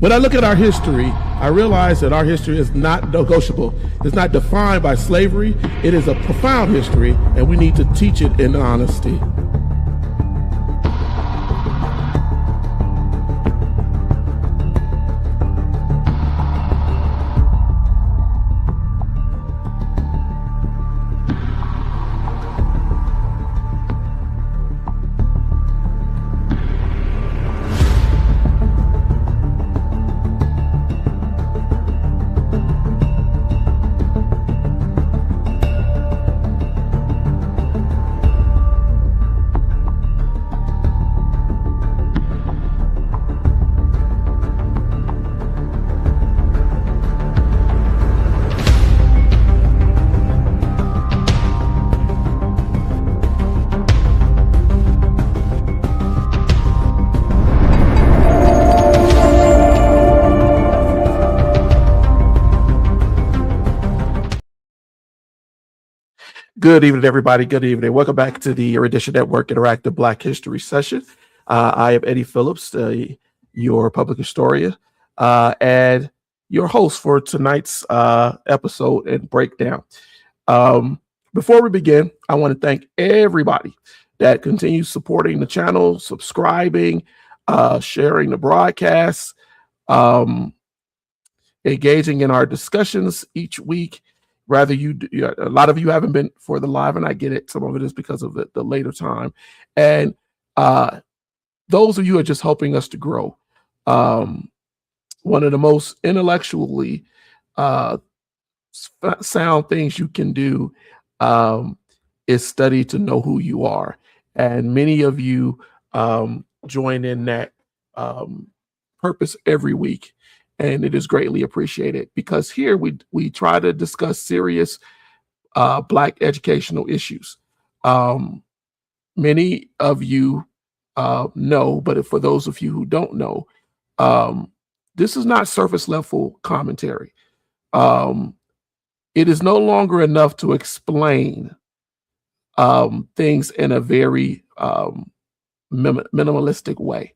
When I look at our history, I realize that our history is not negotiable. It's not defined by slavery. It is a profound history, and we need to teach it in honesty. Good evening, everybody. Good evening. Welcome back to the Erudition Network Interactive Black History Session. I am Eddie Phillips, your public historian, and your host for tonight's episode and breakdown. Before we begin, I want to thank everybody that continues supporting the channel, subscribing, sharing the broadcasts, engaging in our discussions each week. Rather, a lot of you haven't been for the live, and I get it. Some of it is because of the later time. And those of you are just helping us to grow. One of the most intellectually sound things you can do is study to know who you are. And many of you join in that purpose every week. And it is greatly appreciated because here we try to discuss serious Black educational issues. Many of you know, but for those of you who don't know, this is not surface level commentary. It is no longer enough to explain things in a very minimalistic way.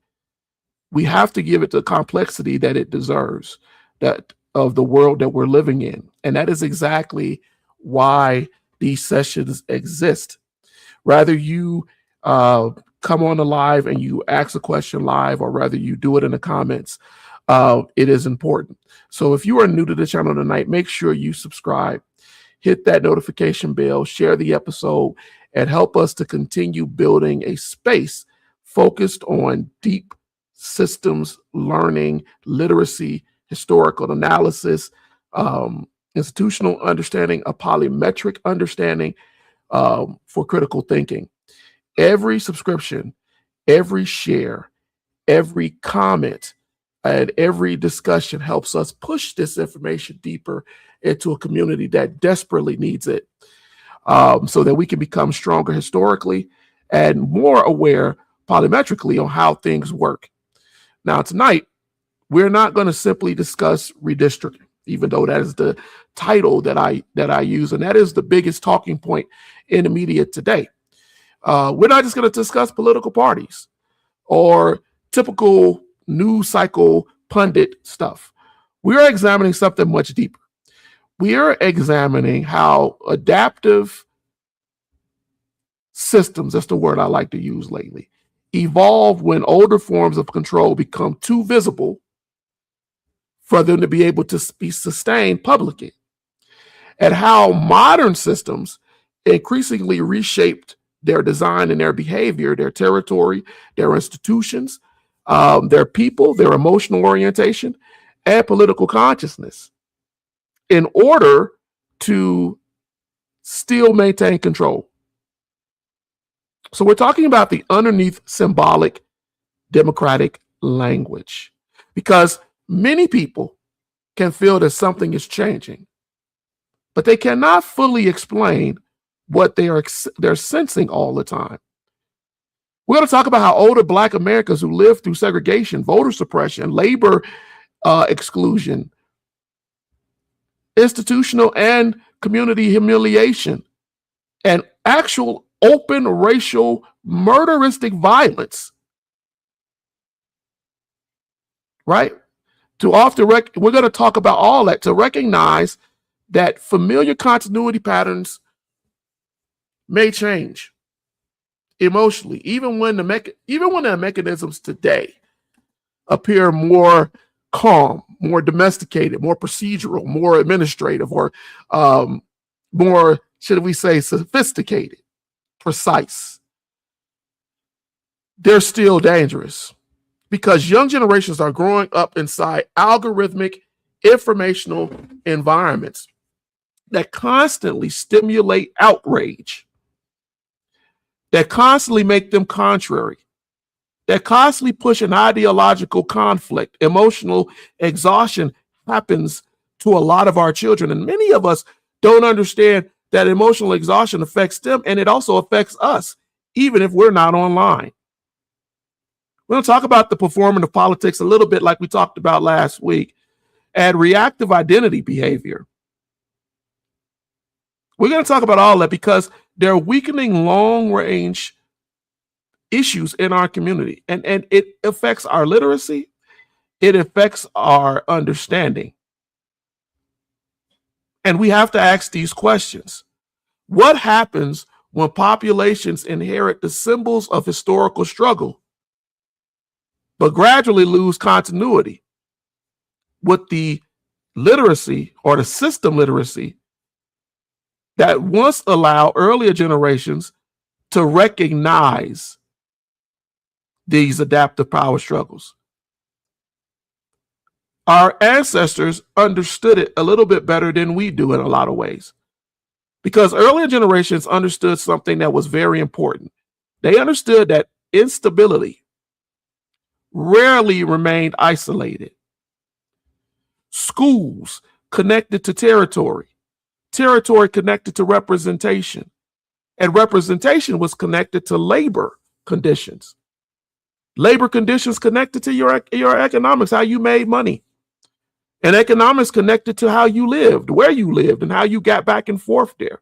We have to give it the complexity that it deserves, that of the world that we're living in. And that is exactly why these sessions exist. Rather you come on the live and you ask a question live, or rather you do it in the comments, it is important. So if you are new to the channel tonight, make sure you subscribe, hit that notification bell, share the episode, and help us to continue building a space focused on deep systems, learning, literacy, historical analysis, institutional understanding, a polymetric understanding for critical thinking. Every subscription, every share, every comment, and every discussion helps us push this information deeper into a community that desperately needs it, so that we can become stronger historically and more aware polymetrically on how things work. Now, tonight, we're not going to simply discuss redistricting, even though that is the title that I use, and that is the biggest talking point in the media today. We're not just going to discuss political parties or typical news cycle pundit stuff. We are examining something much deeper. We are examining how adaptive systems, that's the word I like to use lately, evolve when older forms of control become too visible for them to be able to be sustained publicly, and how modern systems increasingly reshaped their design and their behavior, their territory, their institutions, their people, their emotional orientation, and political consciousness in order to still maintain control. So we're talking about the underneath symbolic democratic language, because many people can feel that something is changing, but they cannot fully explain what they're sensing all the time. We're going to talk about how older Black Americans who lived through segregation, voter suppression, labor exclusion, institutional and community humiliation, and actual open racial murderistic violence, right? we're going to talk about all that, to recognize that familiar continuity patterns may change emotionally, even when the mechanisms today appear more calm, more domesticated, more procedural, more administrative, or more, should we say, sophisticated, precise. They're still dangerous because young generations are growing up inside algorithmic informational environments that constantly stimulate outrage, that constantly make them contrary, that constantly push an ideological conflict. Emotional exhaustion happens to a lot of our children, and many of us don't understand that emotional exhaustion affects them, and it also affects us, even if we're not online. We're going to talk about the performative politics a little bit, like we talked about last week, and reactive identity behavior. We're going to talk about all that because they're weakening long-range issues in our community, and it affects our literacy. It affects our understanding. And we have to ask these questions. What happens when populations inherit the symbols of historical struggle, but gradually lose continuity with the literacy or the system literacy that once allowed earlier generations to recognize these adaptive power struggles? Our ancestors understood it a little bit better than we do in a lot of ways, because earlier generations understood something that was very important. They understood that instability rarely remained isolated. Schools connected to territory, territory connected to representation, and representation was connected to labor conditions. Labor conditions connected to your economics, how you made money. And economics connected to how you lived, where you lived, and how you got back and forth there.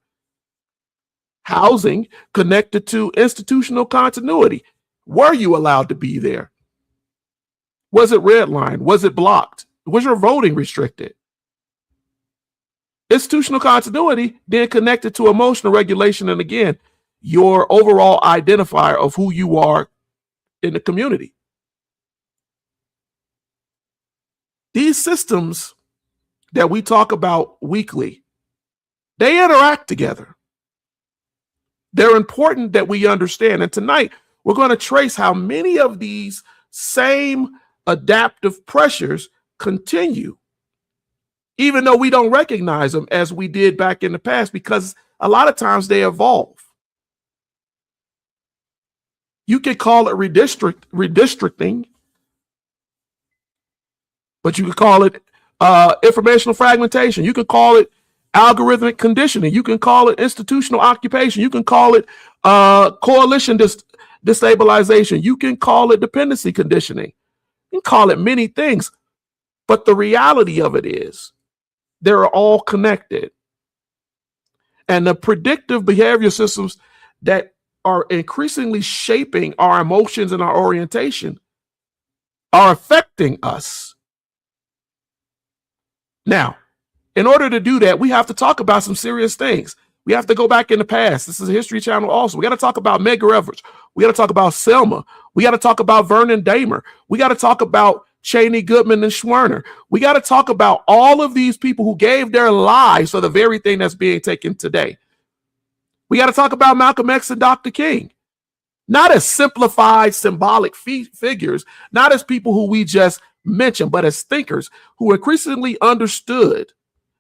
Housing connected to institutional continuity. Were you allowed to be there? Was it redlined? Was it blocked? Was your voting restricted? Institutional continuity then connected to emotional regulation, and again, your overall identifier of who you are in the community. These systems that we talk about weekly, they interact together. They're important that we understand. And tonight, we're going to trace how many of these same adaptive pressures continue, even though we don't recognize them as we did back in the past, because a lot of times they evolve. You could call it redistricting, but you could call it informational fragmentation. You could call it algorithmic conditioning. You can call it institutional occupation. You can call it coalition destabilization. You can call it dependency conditioning. You can call it many things, but the reality of it is they're all connected. And the predictive behavior systems that are increasingly shaping our emotions and our orientation are affecting us. Now, in order to do that, we have to talk about some serious things. We have to go back in the past. This is a History Channel also. We got to talk about Medgar Evers. We got to talk about Selma. We got to talk about Vernon Dahmer. We got to talk about Chaney, Goodman, and Schwerner. We got to talk about all of these people who gave their lives for the very thing that's being taken today. We got to talk about Malcolm X and Dr. King, not as simplified symbolic figures, not as people who we just mentioned, but as thinkers who increasingly understood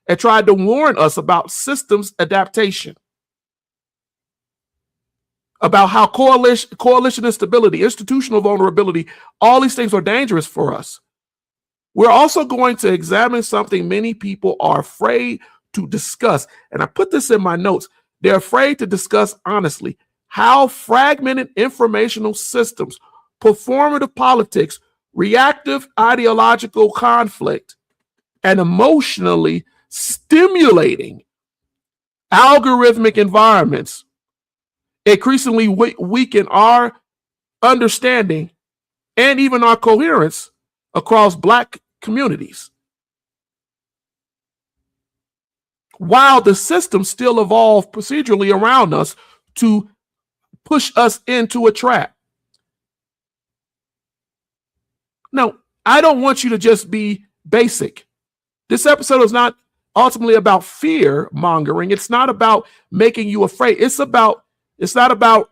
and tried to warn us about systems adaptation, about how coalition instability, institutional vulnerability, all these things are dangerous for us. We're also going to examine something many people are afraid to discuss. And I put this in my notes. They're afraid to discuss honestly how fragmented informational systems, performative politics, reactive ideological conflict, and emotionally stimulating algorithmic environments increasingly weaken our understanding and even our coherence across Black communities, while the systems still evolve procedurally around us to push us into a trap. Now, I don't want you to just be basic. This episode is not ultimately about fear mongering. It's not about making you afraid. It's not about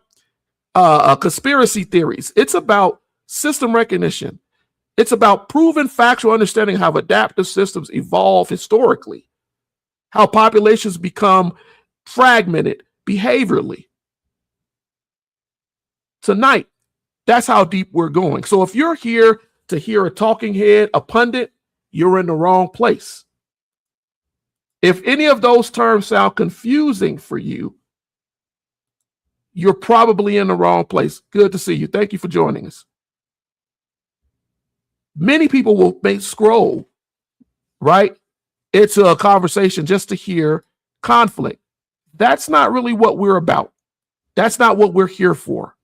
conspiracy theories. It's about system recognition. It's about proven factual understanding of how adaptive systems evolve historically, how populations become fragmented behaviorally. Tonight, that's how deep we're going. So if you're here to hear a talking head, a pundit, you're in the wrong place. If any of those terms sound confusing for you, you're probably in the wrong place. Good to see you. Thank you for joining us. Many people will scroll right into a conversation just to hear conflict. That's not really what we're about. That's not what we're here for.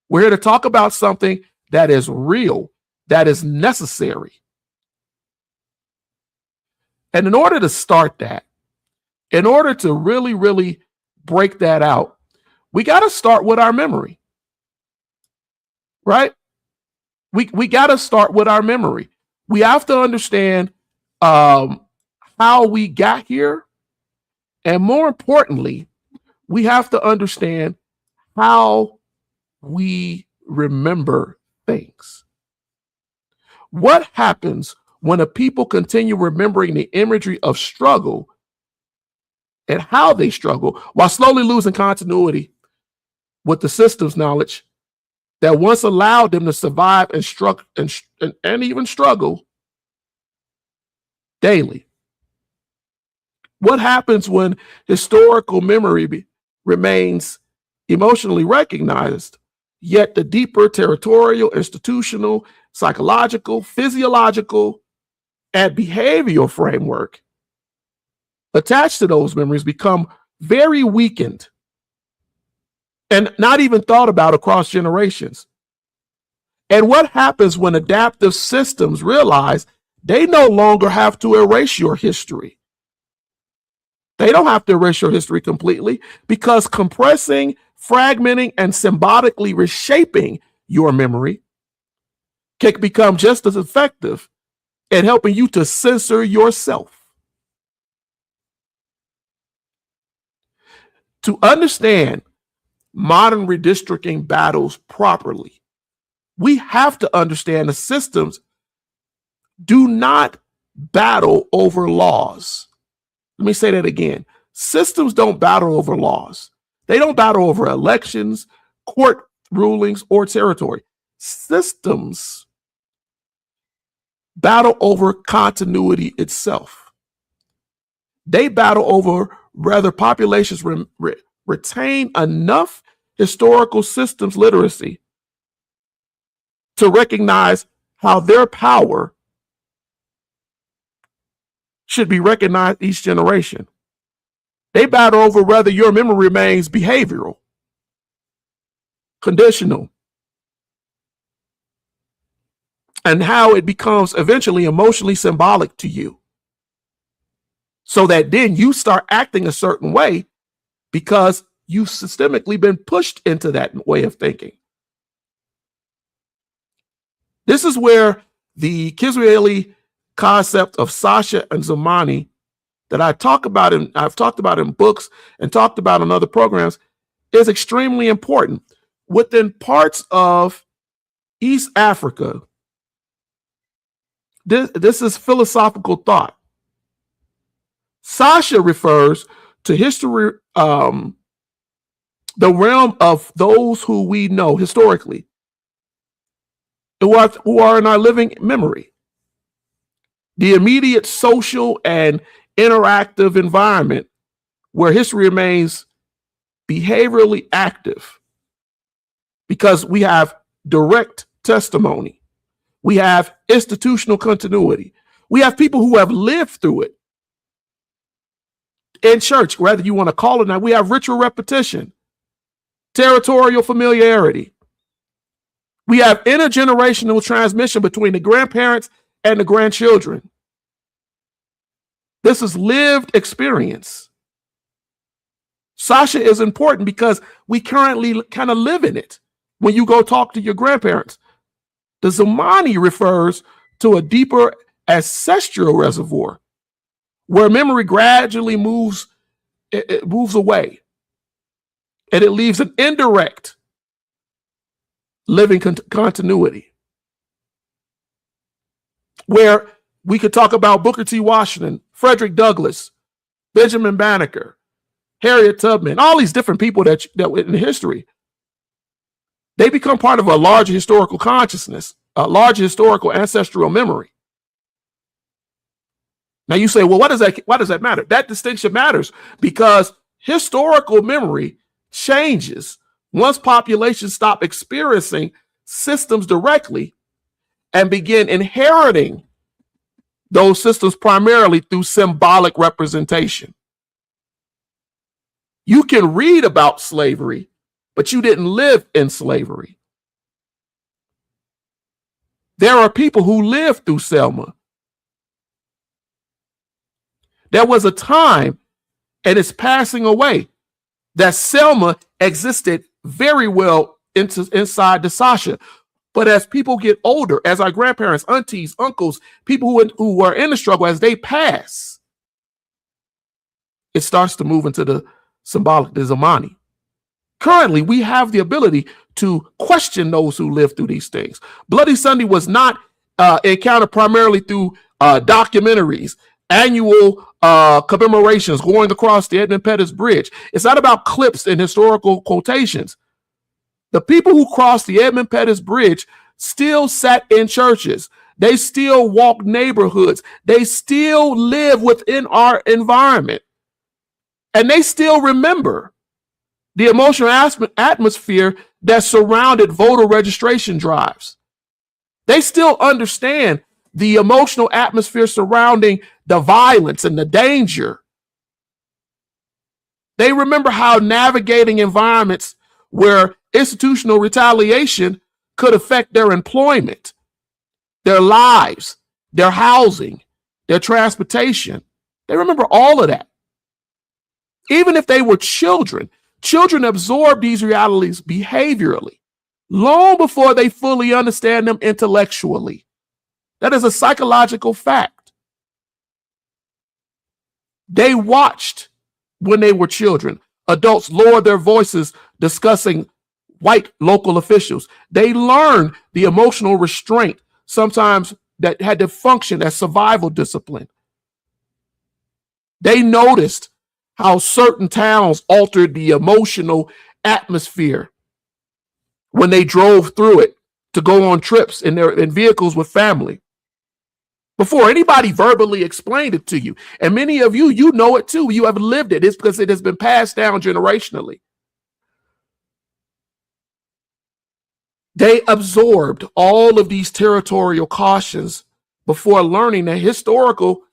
We're here to talk about something that is real, that is necessary. And in order to start that, in order to really, really break that out, we got to start with our memory, right? We got to start with our memory. We have to understand how we got here. And more importantly, we have to understand how we remember things. What happens when a people continue remembering the imagery of struggle and how they struggle while slowly losing continuity with the systems knowledge that once allowed them to survive and even struggle daily? What happens when historical memory remains emotionally recognized, yet the deeper territorial, institutional, psychological, physiological, and behavioral framework attached to those memories become very weakened and not even thought about across generations? And what happens when adaptive systems realize they no longer have to erase your history? They don't have to erase your history completely, because compressing, fragmenting, and symbolically reshaping your memory can become just as effective at helping you to censor yourself. To understand modern redistricting battles properly, we have to understand the systems do not battle over laws. Let me say that again. Systems don't battle over laws. They don't battle over elections, court rulings, or territory. Systems battle over continuity itself. They battle over whether populations retain enough historical systems literacy to recognize how their power should be recognized each generation. They battle over whether your memory remains behavioral, conditional, and how it becomes eventually emotionally symbolic to you, so that then you start acting a certain way because you've systemically been pushed into that way of thinking. This is where the Kisraeli concept of Sasha and Zamani that I've talked about in books and talked about in other programs is extremely important. Within parts of East Africa, this is philosophical thought. Sasha refers to history, the realm of those who we know historically, who are in our living memory. The immediate social and interactive environment where history remains behaviorally active, because we have direct testimony. We have institutional continuity. We have people who have lived through it. In church, whether you want to call it or not, we have ritual repetition, territorial familiarity. We have intergenerational transmission between the grandparents and the grandchildren. This is lived experience. Sasha is important because we currently kind of live in it. When you go talk to your grandparents, the Zamani refers to a deeper ancestral reservoir where memory gradually moves away, and it leaves an indirect living continuity. Where we could talk about Booker T. Washington, Frederick Douglass, Benjamin Banneker, Harriet Tubman, all these different people that in history, they become part of a larger historical consciousness, a larger historical ancestral memory. Now you say, well, why does that matter? That distinction matters because historical memory changes once populations stop experiencing systems directly and begin inheriting those systems primarily through symbolic representation. You can read about slavery, but you didn't live in slavery. There are people who lived through Selma. There was a time, and it's passing away, that Selma existed very well inside the Sasha. But as people get older, as our grandparents, aunties, uncles, people who were in the struggle, as they pass, it starts to move into the symbolic, the Zamani. Currently, we have the ability to question those who lived through these things. Bloody Sunday was not encountered primarily through documentaries, annual commemorations going across the Edmund Pettus Bridge. It's not about clips and historical quotations. The people who crossed the Edmund Pettus Bridge still sat in churches. They still walked neighborhoods. They still live within our environment. And they still remember the emotional atmosphere that surrounded voter registration drives. They still understand the emotional atmosphere surrounding the violence and the danger. They remember how navigating environments where institutional retaliation could affect their employment, their lives, their housing, their transportation. They remember all of that. Even if they were children absorb these realities behaviorally long before they fully understand them intellectually. That is a psychological fact. They watched when they were children. Adults lowered their voices discussing white local officials. They learned the emotional restraint, sometimes that had to function as survival discipline. They noticed how certain towns altered the emotional atmosphere when they drove through it to go on trips in vehicles with family. Before anybody verbally explained it to you. And many of you, you know it too. You have lived it. It's because it has been passed down generationally. They absorbed all of these territorial cautions before learning that historical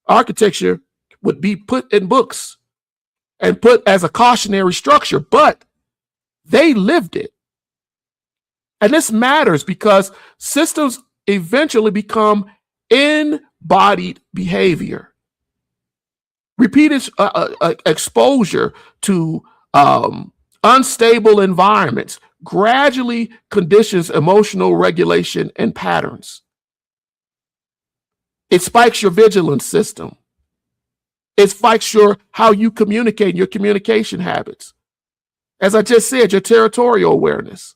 architecture would be put in books and put as a cautionary structure, but they lived it. And this matters because systems eventually become embodied behavior. Repeated exposure to unstable environments gradually conditions emotional regulation and patterns. It spikes your vigilance system. It spikes how you communicate, your communication habits. As I just said, your territorial awareness.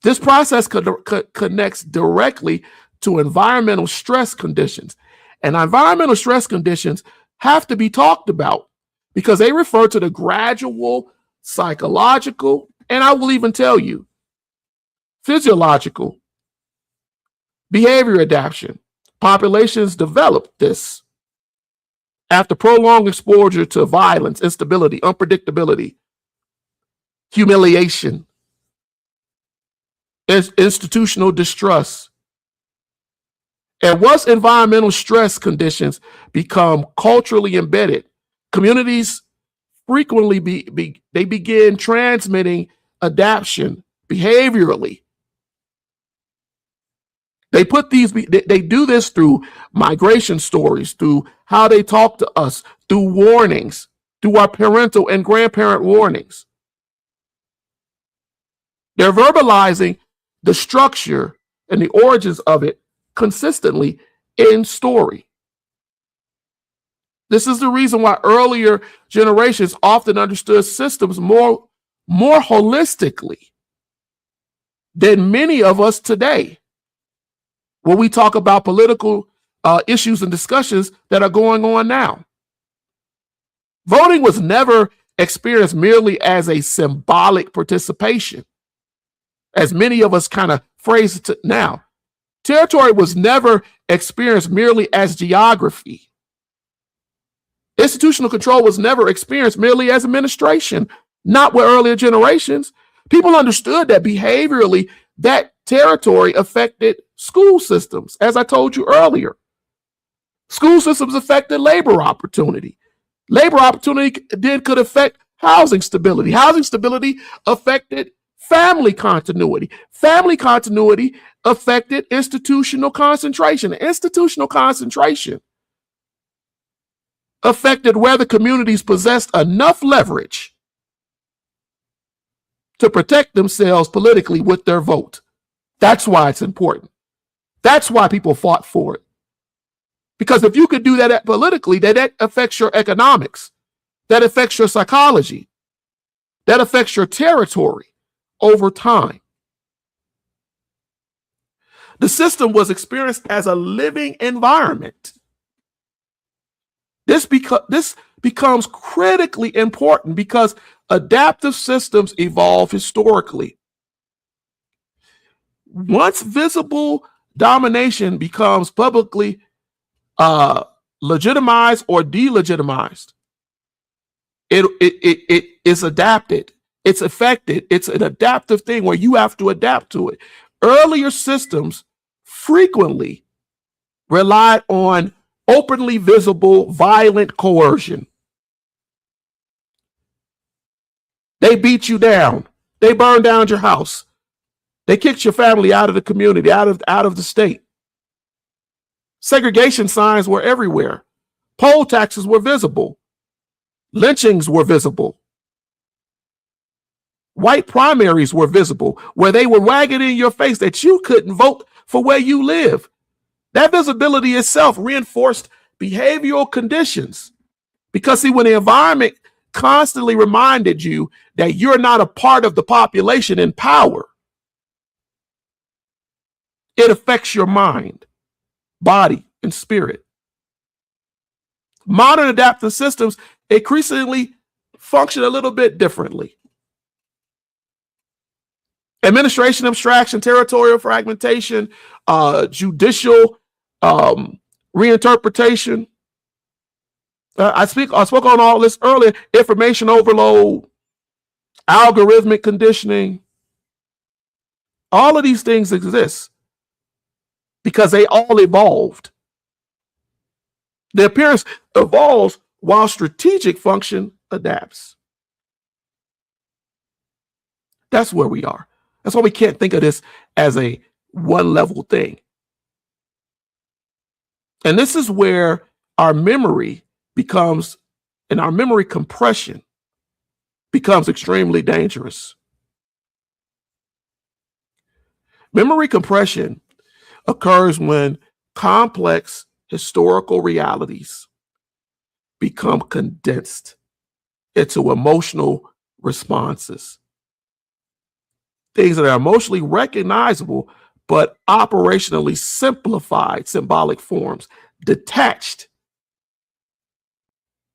This process connects directly to environmental stress conditions. And environmental stress conditions have to be talked about because they refer to the gradual psychological, and I will even tell you, physiological behavior adaptation. Populations develop this after prolonged exposure to violence, instability, unpredictability, humiliation, institutional distrust. And once environmental stress conditions become culturally embedded, communities frequently begin transmitting adaptation behaviorally They do this through migration stories, through how they talk to us, through warnings, through our parental and grandparent warnings. They're verbalizing the structure and the origins of it consistently in story. This is the reason why earlier generations often understood systems more holistically than many of us today, when we talk about political issues and discussions that are going on now. Voting was never experienced merely as a symbolic participation, as many of us kind of phrase it now. Territory was never experienced merely as geography. Institutional control was never experienced merely as administration, not with earlier generations. People understood that behaviorally that territory affected school systems, as I told you earlier. School systems affected labor opportunity. Labor opportunity could affect housing stability. Housing stability affected family continuity. Family continuity affected institutional concentration. Institutional concentration affected whether communities possessed enough leverage to protect themselves politically with their vote. That's why it's important. That's why people fought for it. Because if you could do that politically, that affects your economics, that affects your psychology, that affects your territory over time. The system was experienced as a living environment. This becomes critically important because adaptive systems evolve historically. Once visible domination becomes publicly legitimized or delegitimized, it is adapted. It's affected. It's an adaptive thing where you have to adapt to it. Earlier systems frequently relied on openly visible violent coercion. They beat you down. They burned down your house. They kicked your family out of the community, out of the state. Segregation signs were everywhere. Poll taxes were visible. Lynchings were visible. White primaries were visible, where they were wagging in your face that you couldn't vote for where you live. That visibility itself reinforced behavioral conditions. Because see, when the environment constantly reminded you that you're not a part of the population in power, it affects your mind, body, and spirit. Modern adaptive systems increasingly function a little bit differently. Administration abstraction, territorial fragmentation, judicial reinterpretation. I spoke on all this earlier. Information overload, algorithmic conditioning. All of these things exist because they all evolved. The appearance evolves while strategic function adapts. That's where we are. That's why we can't think of this as a one-level thing. And this is where our memory becomes, and our memory compression becomes extremely dangerous. Memory compression occurs when complex historical realities become condensed into emotional responses. Things that are emotionally recognizable, but operationally simplified symbolic forms, detached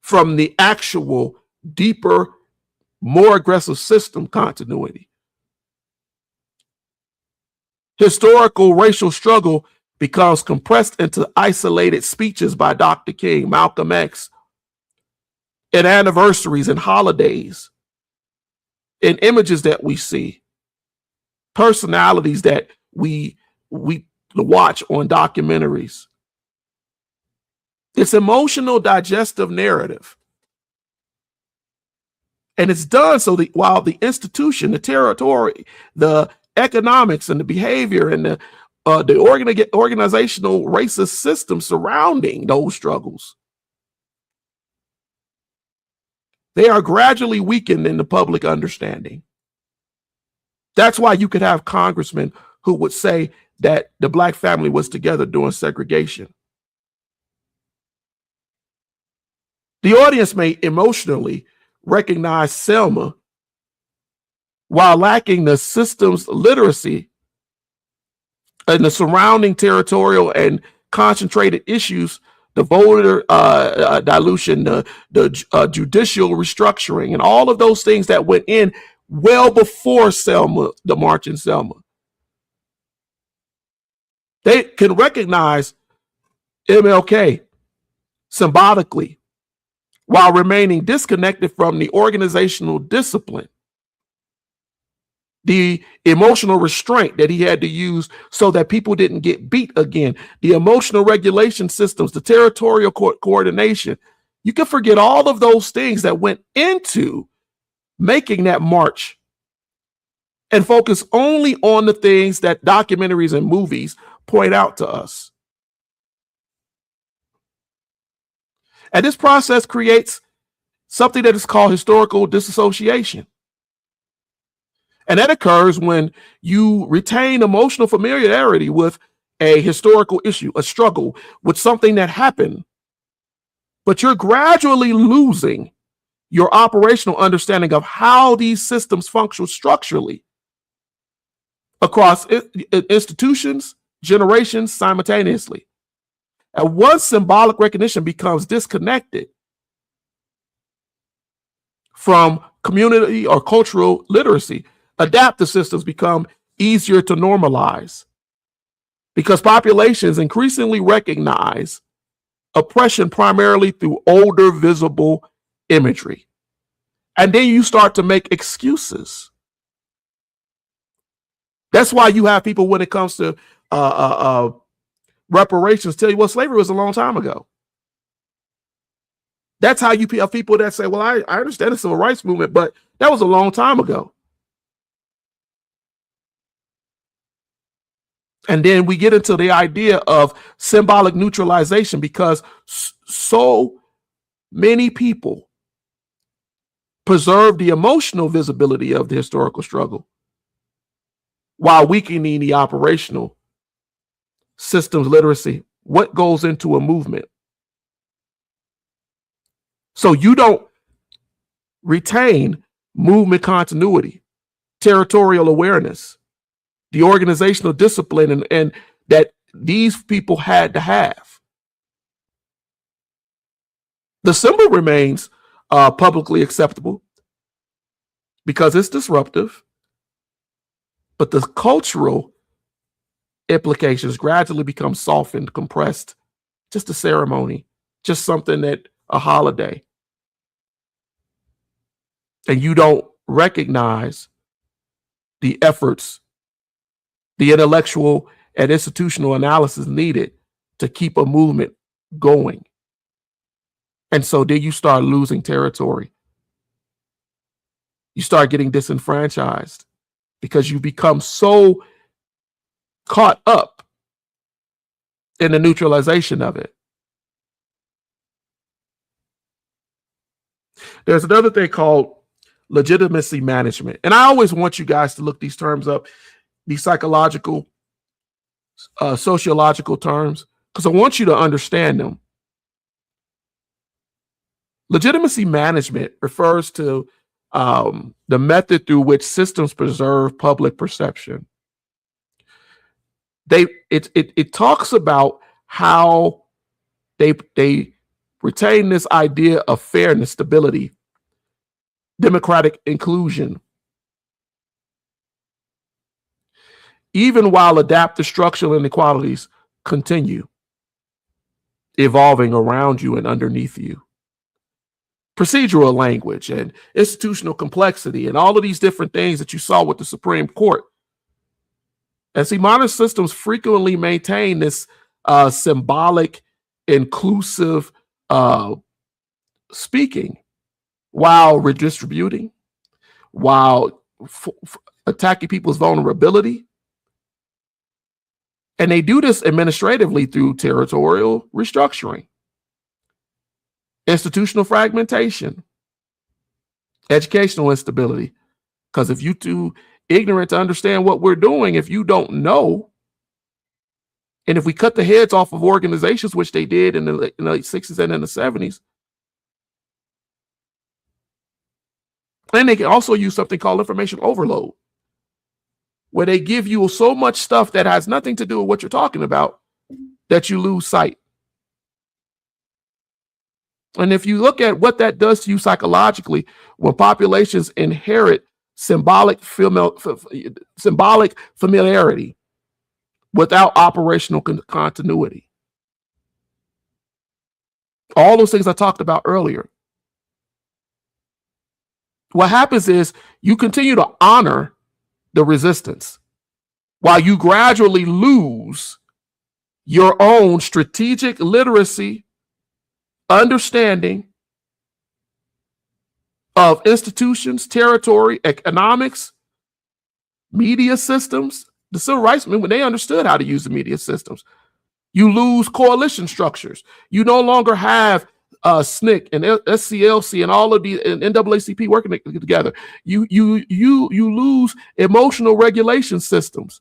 from the actual deeper, more aggressive system continuity. Historical racial struggle becomes compressed into isolated speeches by Dr. King, Malcolm X, and anniversaries and holidays, and images that we see, personalities that we watch on documentaries. It's emotional digestive narrative. And it's done so that while the institution, the territory, the economics and the behavior and the the organizational racist system surrounding those struggles. They are gradually weakened in the public understanding. That's why you could have congressmen who would say that the black family was together during segregation. The audience may emotionally recognize Selma while lacking the system's literacy and the surrounding territorial and concentrated issues, the voter dilution, the judicial restructuring, and all of those things that went in well before Selma, the March in Selma. They can recognize MLK symbolically while remaining disconnected from the organizational discipline, the emotional restraint that he had to use so that people didn't get beat again, the emotional regulation systems, the territorial coordination. You can forget all of those things that went into making that march and focus only on the things that documentaries and movies point out to us. And this process creates something that is called historical disassociation. And that occurs when you retain emotional familiarity with a historical issue, a struggle, with something that happened, but you're gradually losing your operational understanding of how these systems function structurally across institutions, generations simultaneously. And once symbolic recognition becomes disconnected from community or cultural literacy, adaptive systems become easier to normalize because populations increasingly recognize oppression primarily through older visible imagery. And then you start to make excuses. That's why you have people, when it comes to reparations, tell you, well, slavery was a long time ago. That's how you have people that say, well, I understand the civil rights movement, but that was a long time ago. And then we get into the idea of symbolic neutralization because so many people preserve the emotional visibility of the historical struggle while weakening the operational systems literacy. What goes into a movement? So you don't retain movement continuity, territorial awareness, the organizational discipline and that these people had to have. The symbol remains publicly acceptable because it's disruptive, but the cultural implications gradually become softened, compressed, just a ceremony, just something that a holiday. And you don't recognize the efforts, the intellectual and institutional analysis needed to keep a movement going. And so then you start losing territory. You start getting disenfranchised because you become so caught up in the neutralization of it. There's another thing called legitimacy management. And I always want you guys to look these terms up, these psychological, sociological terms, because I want you to understand them. Legitimacy management refers to the method through which systems preserve public perception. It talks about how they retain this idea of fairness, stability, democratic inclusion, even while adaptive structural inequalities continue evolving around you and underneath you. Procedural language and institutional complexity and all of these different things that you saw with the Supreme Court. And see, modern systems frequently maintain this symbolic, inclusive speaking while redistributing, while attacking people's vulnerability. And they do this administratively through territorial restructuring, institutional fragmentation, educational instability. Because if you're too ignorant to understand what we're doing, if you don't know, and if we cut the heads off of organizations, which they did in the late 60s and in the 70s, and they can also use something called information overload, where they give you so much stuff that has nothing to do with what you're talking about that you lose sight. And if you look at what that does to you psychologically, when populations inherit symbolic familiarity without operational continuity, all those things I talked about earlier, what happens is you continue to honor the resistance while you gradually lose your own strategic literacy, understanding of institutions, territory, economics, media systems. The civil rights movement, when they understood how to use the media systems, you lose coalition structures. You no longer have SNCC and SCLC and all of the and NAACP working together. You lose emotional regulation systems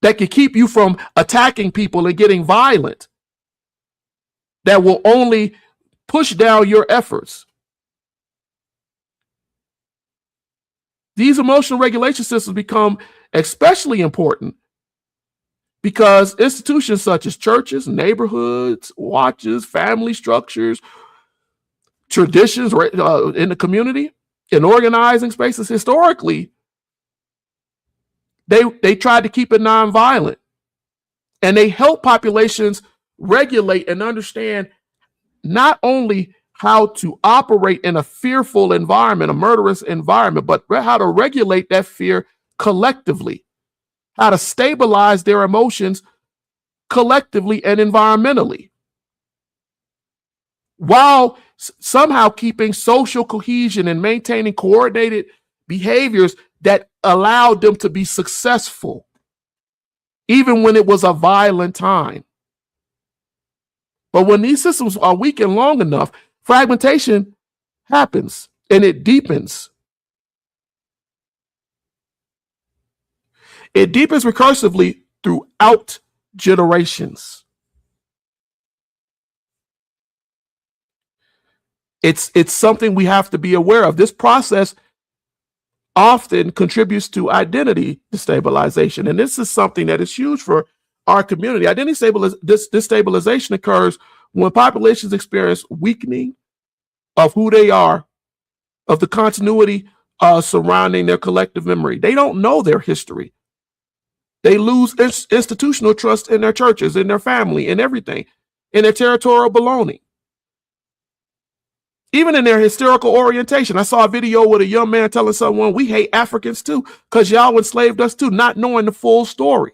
that can keep you from attacking people and getting violent, that will only push down your efforts. These emotional regulation systems become especially important because institutions such as churches, neighborhoods, watches, family structures, traditions in the community, in organizing spaces, historically, they tried to keep it nonviolent. And they help populations regulate and understand not only how to operate in a fearful environment, a murderous environment, but how to regulate that fear collectively, how to stabilize their emotions collectively and environmentally, while somehow keeping social cohesion and maintaining coordinated behaviors that allowed them to be successful, even when it was a violent time. But when these systems are weakened long enough, fragmentation happens and it deepens. It deepens recursively throughout generations. It's something we have to be aware of. This process often contributes to identity destabilization. And this is something that is huge for our community. Identity destabilization occurs when populations experience weakening of who they are, of the continuity surrounding their collective memory. They don't know their history. They lose institutional trust in their churches, in their family, in everything, in their territorial belonging. Even in their historical orientation. I saw a video with a young man telling someone, we hate Africans too, because y'all enslaved us too, not knowing the full story.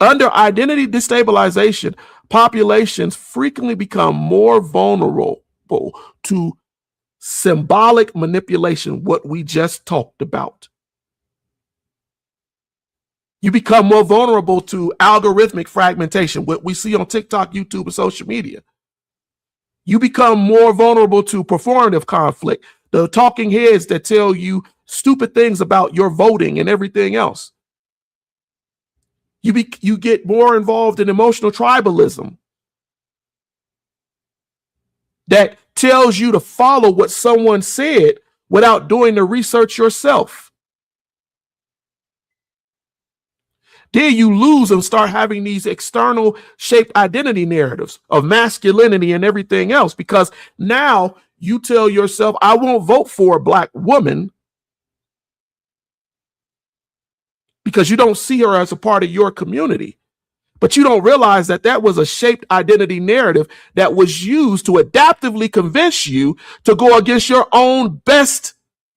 Under identity destabilization, populations frequently become more vulnerable to symbolic manipulation, what we just talked about. You become more vulnerable to algorithmic fragmentation, what we see on TikTok, YouTube, and social media. You become more vulnerable to performative conflict, the talking heads that tell you stupid things about your voting and everything else. You get more involved in emotional tribalism that tells you to follow what someone said without doing the research yourself. Then you lose and start having these external shaped identity narratives of masculinity and everything else, because now you tell yourself, I won't vote for a Black woman because you don't see her as a part of your community. But you don't realize that that was a shaped identity narrative that was used to adaptively convince you to go against your own best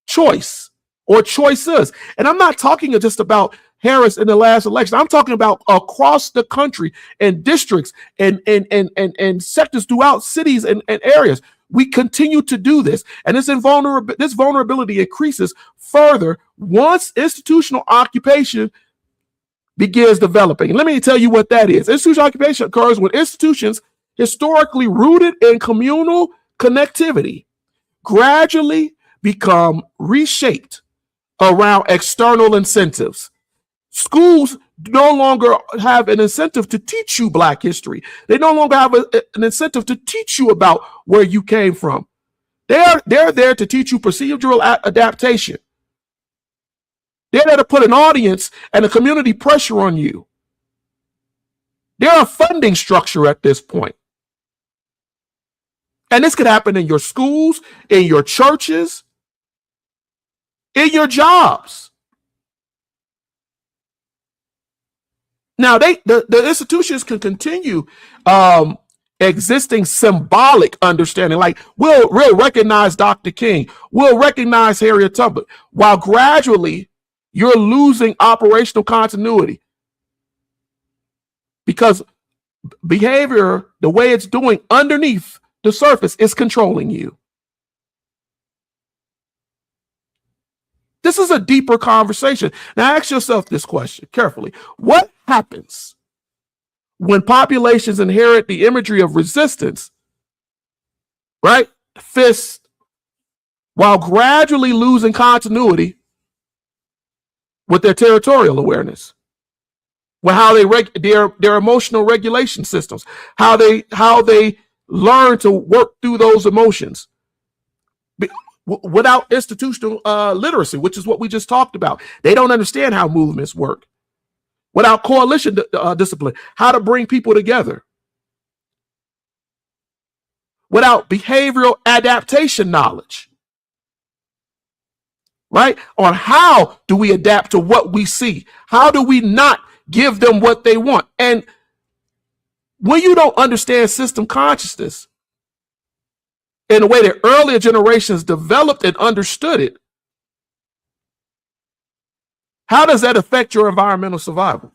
choice or choices. And I'm not talking just about Harris in the last election. I'm talking about across the country and districts and sectors throughout cities and areas we continue to do this, and this vulnerability increases further once institutional occupation begins developing. And let me tell you what that is. Institutional occupation occurs when institutions historically rooted in communal connectivity gradually become reshaped around external incentives. Schools no longer have an incentive to teach you Black history. They no longer have an incentive to teach you about where you came from. They're there to teach you procedural adaptation. They're there to put an audience and a community pressure on you. They're a funding structure at this point. And this could happen in your schools, in your churches, in your jobs. Now, the institutions can continue existing symbolic understanding. Like we'll recognize Dr. King, we'll recognize Harriet Tubman, while gradually you're losing operational continuity because behavior, the way it's doing underneath the surface, is controlling you. This is a deeper conversation. Now ask yourself this question carefully. What happens when populations inherit the imagery of resistance, right? Fist, while gradually losing continuity with their territorial awareness, with how they their emotional regulation systems, how they learn to work through those emotions without institutional literacy, which is what we just talked about. They don't understand how movements work. Without coalition discipline, how to bring people together. Without behavioral adaptation knowledge, right? On how do we adapt to what we see? How do we not give them what they want? And when you don't understand system consciousness in the way that earlier generations developed and understood it, how does that affect your environmental survival?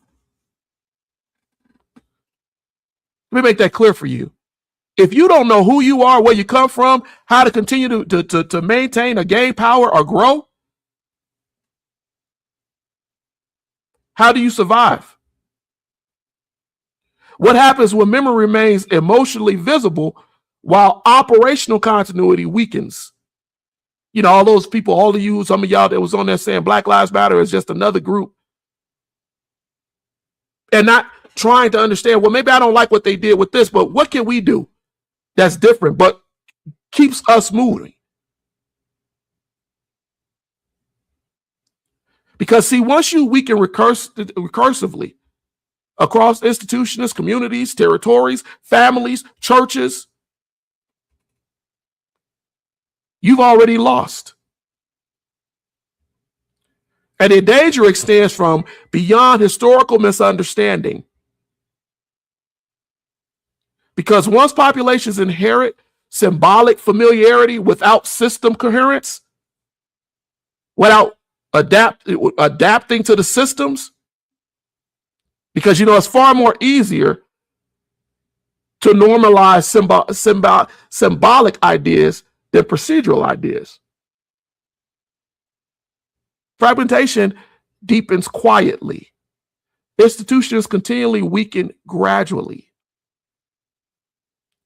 Let me make that clear for you. If you don't know who you are, where you come from, how to continue to maintain or gain power or grow, how do you survive? What happens when memory remains emotionally visible while operational continuity weakens? You know, all those people, all of you, some of y'all that was on there saying Black Lives Matter is just another group, and not trying to understand, well, maybe I don't like what they did with this, but what can we do that's different but keeps us moving? Because see, once you weaken recursively across institutions, communities, territories, families, churches, you've already lost. And the danger extends from beyond historical misunderstanding. Because once populations inherit symbolic familiarity without system coherence, without adapting to the systems, because, you know, it's far more easier to normalize symbolic ideas than procedural ideas. Fragmentation deepens quietly. Institutions continually weaken gradually.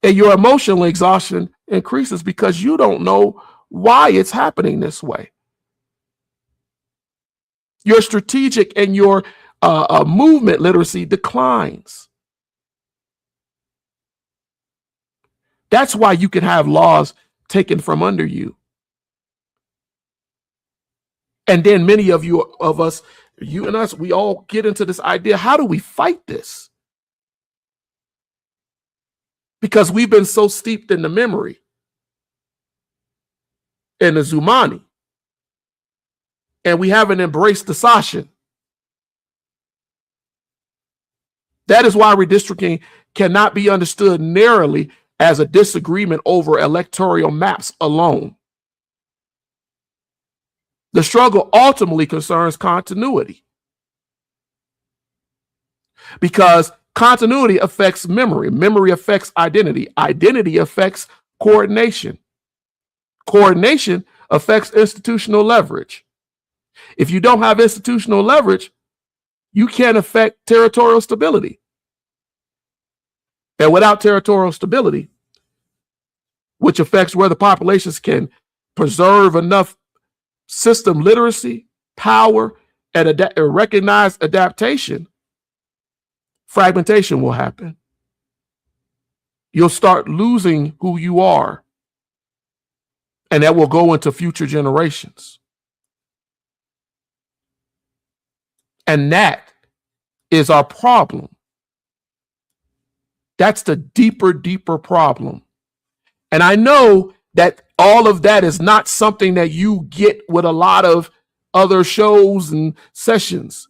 And your emotional exhaustion increases because you don't know why it's happening this way. Your strategic and your movement literacy declines. That's why you can have laws taken from under you. And then many of us, you and us, we all get into this idea, how do we fight this? Because we've been so steeped in the memory and the Zumani, and we haven't embraced the Sashin. That is why redistricting cannot be understood narrowly as a disagreement over electoral maps alone. The struggle ultimately concerns continuity, because continuity affects memory, memory affects identity, identity affects coordination. Coordination affects institutional leverage. If you don't have institutional leverage, you can't affect territorial stability. And without territorial stability, which affects whether populations can preserve enough system literacy, power, and recognize adaptation, fragmentation will happen. You'll start losing who you are, and that will go into future generations. And that is our problem. That's the deeper problem. And I know that all of that is not something that you get with a lot of other shows and sessions.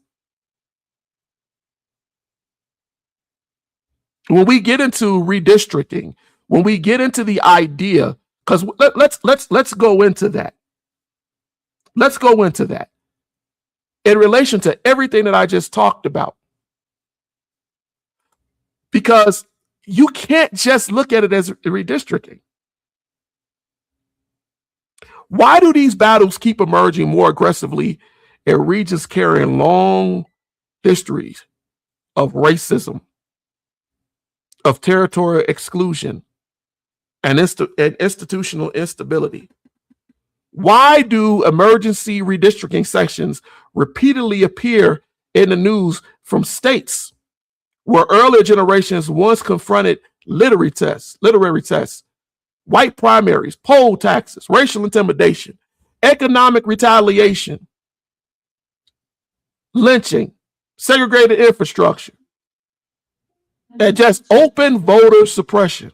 When we get into redistricting, when we get into the idea, because let's go into that. Let's go into that in relation to everything that I just talked about. Because you can't just look at it as redistricting. Why do these battles keep emerging more aggressively in regions carrying long histories of racism, of territorial exclusion, and institutional instability? Why do emergency redistricting sections repeatedly appear in the news from states where earlier generations once confronted literary tests, white primaries, poll taxes, racial intimidation, economic retaliation, lynching, segregated infrastructure, and just open voter suppression?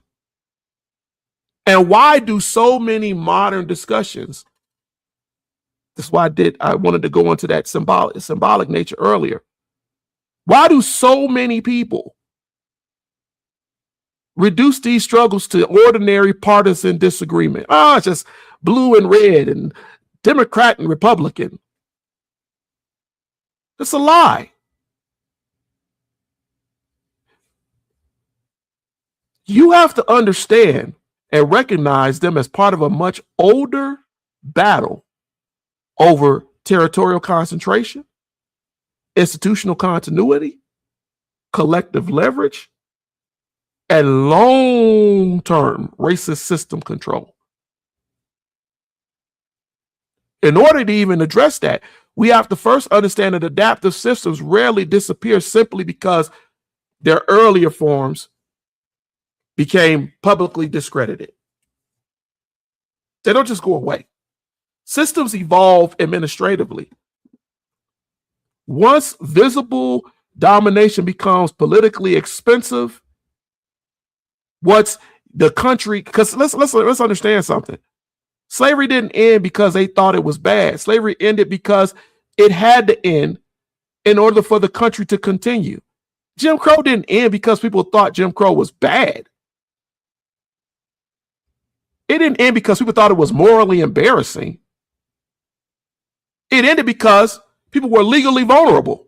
And why do so many modern discussions, that's why I wanted to go into that symbolic nature earlier. Why do so many people reduce these struggles to ordinary partisan disagreement? It's just blue and red and Democrat and Republican. It's a lie. You have to understand and recognize them as part of a much older battle over territorial concentration, institutional continuity, collective leverage, and long-term racist system control. In order to even address that, we have to first understand that adaptive systems rarely disappear simply because their earlier forms became publicly discredited. They don't just go away. Systems evolve administratively. Once visible domination becomes politically expensive, what's the country, because let's understand something. Slavery didn't end because they thought it was bad. Slavery ended because it had to end in order for the country to continue. Jim Crow didn't end because people thought Jim Crow was bad. It didn't end because people thought it was morally embarrassing. It ended because people were legally vulnerable.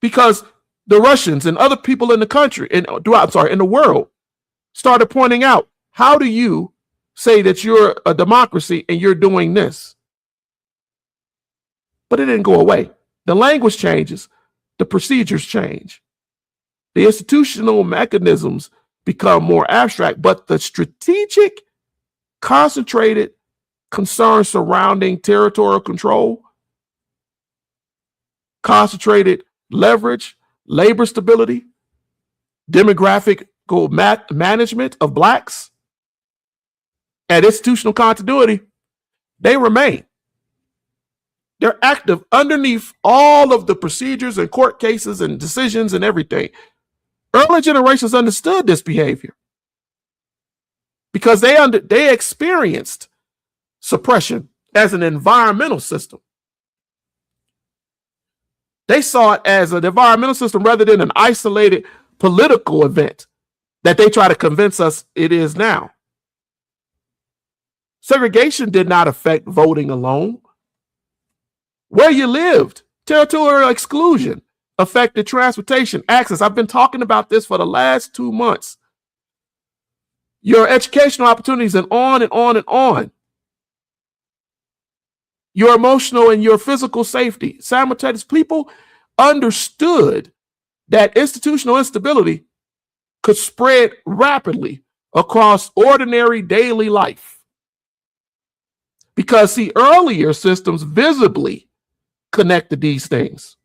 Because the Russians and other people in the country, in the world, started pointing out, how do you say that you're a democracy and you're doing this? But it didn't go away. The language changes, the procedures change, the institutional mechanisms become more abstract, but the strategic, concentrated concerns surrounding territorial control, concentrated leverage, labor stability, demographic management of Blacks, and institutional continuity, they remain. They're active underneath all of the procedures and court cases and decisions and everything. Early generations understood this behavior because they experienced suppression as an environmental system. They saw it as an environmental system rather than an isolated political event that they try to convince us it is now. Segregation did not affect voting alone. Where you lived, territorial exclusion affected transportation access. I've been talking about this for the last 2 months. your educational opportunities, and on and on and on. Your emotional and your physical safety. Simultaneous people understood that institutional instability could spread rapidly across ordinary daily life. Because, see, earlier systems visibly connected these things.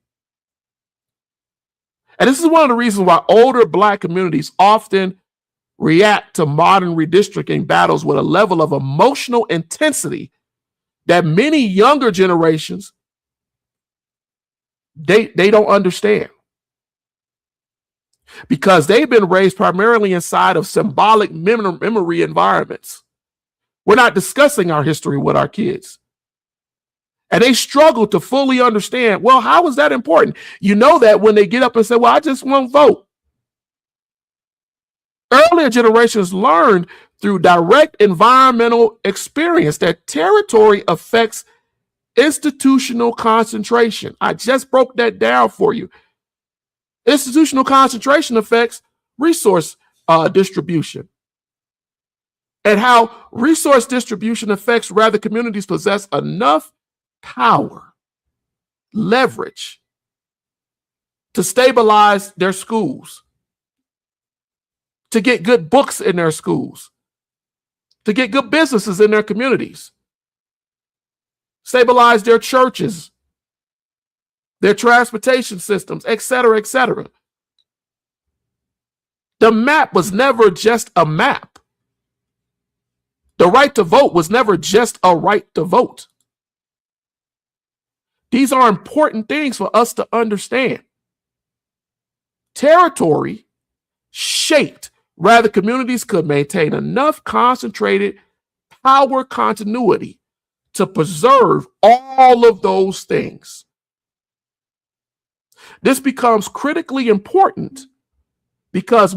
And this is one of the reasons why older Black communities often react to modern redistricting battles with a level of emotional intensity that many younger generations, they don't understand. Because they've been raised primarily inside of symbolic memory environments. We're not discussing our history with our kids. And they struggle to fully understand, well, how is that important? You know that when they get up and say, well, I just won't vote. Earlier generations learned through direct environmental experience that territory affects institutional concentration. I just broke that down for you. Institutional concentration affects resource distribution, and how resource distribution affects whether communities possess enough power, leverage to stabilize their schools, to get good books in their schools, to get good businesses in their communities, stabilize their churches, their transportation systems, et cetera, et cetera. The map was never just a map. The right to vote was never just a right to vote. These are important things for us to understand. Territory shaped whether communities could maintain enough concentrated power continuity to preserve all of those things. This becomes critically important because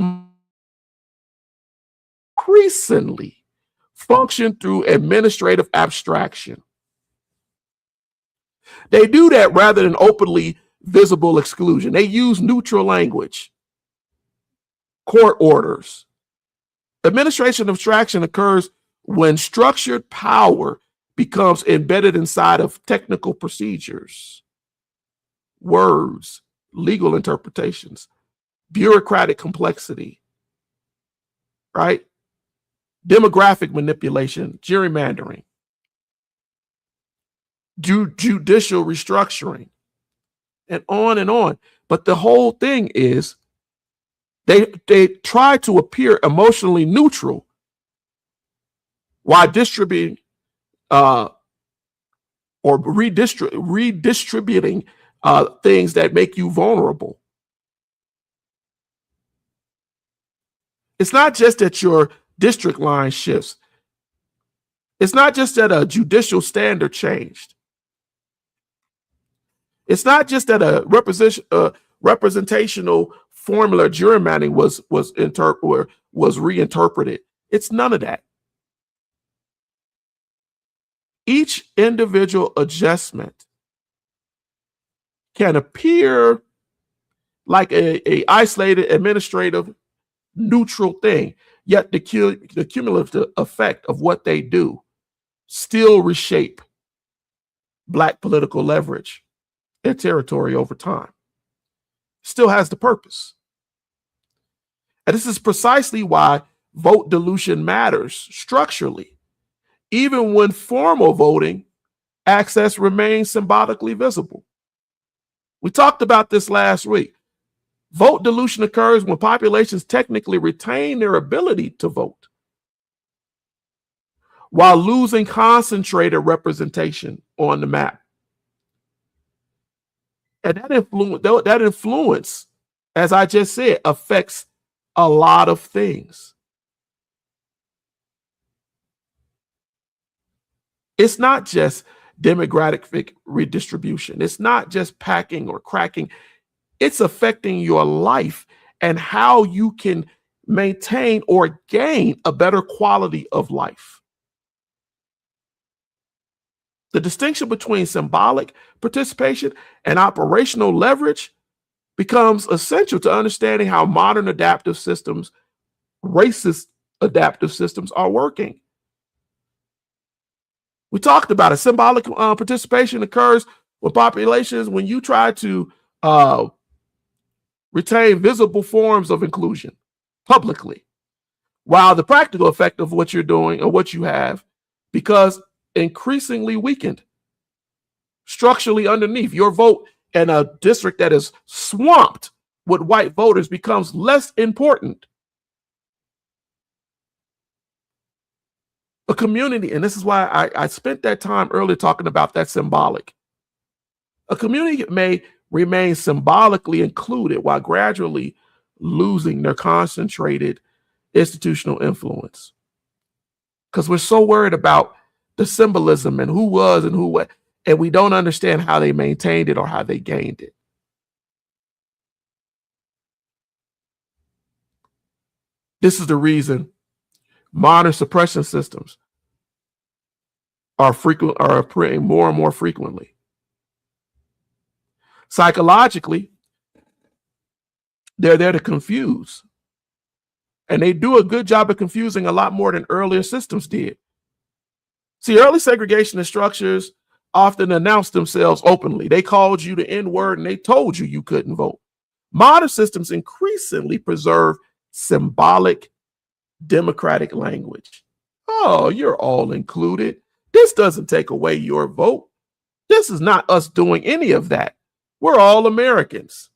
increasingly function through administrative abstraction. They do that rather than openly visible exclusion. They use neutral language, court orders. Administration abstraction occurs when structured power becomes embedded inside of technical procedures, words, legal interpretations, bureaucratic complexity, right? Demographic manipulation, gerrymandering, judicial restructuring, and on and on. But the whole thing is they try to appear emotionally neutral while distributing or redistributing things that make you vulnerable. It's not just that your district line shifts. It's not just that a judicial standard changed. It's not just that a representational formula gerrymandering was reinterpreted. It's none of that. Each individual adjustment can appear like a isolated administrative neutral thing, yet the cumulative effect of what they do still reshape Black political leverage and territory over time. Still has the purpose. And this is precisely why vote dilution matters structurally. Even when formal voting access remains symbolically visible. We talked about this last week. Vote dilution occurs when populations technically retain their ability to vote while losing concentrated representation on the map. And that influence, as I just said, affects a lot of things. It's not just demographic redistribution. It's not just packing or cracking. It's affecting your life and how you can maintain or gain a better quality of life. The distinction between symbolic participation and operational leverage becomes essential to understanding how modern adaptive systems, racist adaptive systems are working. We talked about it. Symbolic participation occurs with populations when you try to retain visible forms of inclusion publicly, while the practical effect of what you're doing or what you have becomes increasingly weakened structurally underneath. Your vote in a district that is swamped with white voters becomes less important. A community, and this is why I spent that time earlier talking about that symbolic. A community may remain symbolically included while gradually losing their concentrated institutional influence. Because we're so worried about the symbolism and who was and who what, and we don't understand how they maintained it or how they gained it. This is the reason modern suppression systems are appearing more and more frequently. Psychologically, they're there to confuse. And they do a good job of confusing a lot more than earlier systems did. See, early segregationist structures often announced themselves openly. They called you the N-word and they told you couldn't vote. Modern systems increasingly preserve symbolic democratic language. Oh, you're all included. This doesn't take away your vote. This is not us doing any of that. We're all Americans.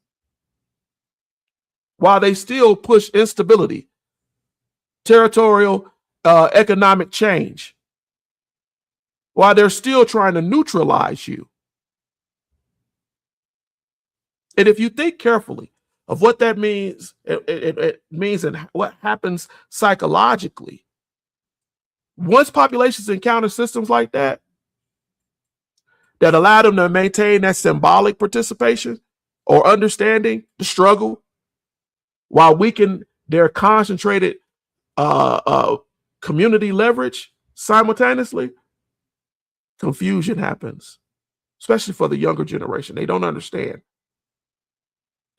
While they still push instability, territorial economic change, while they're still trying to neutralize you. And if you think carefully of what that means, it means and what happens psychologically, once populations encounter systems like that allow them to maintain that symbolic participation or understanding the struggle while weakening their concentrated community leverage simultaneously, confusion happens, especially for the younger generation. They don't understand.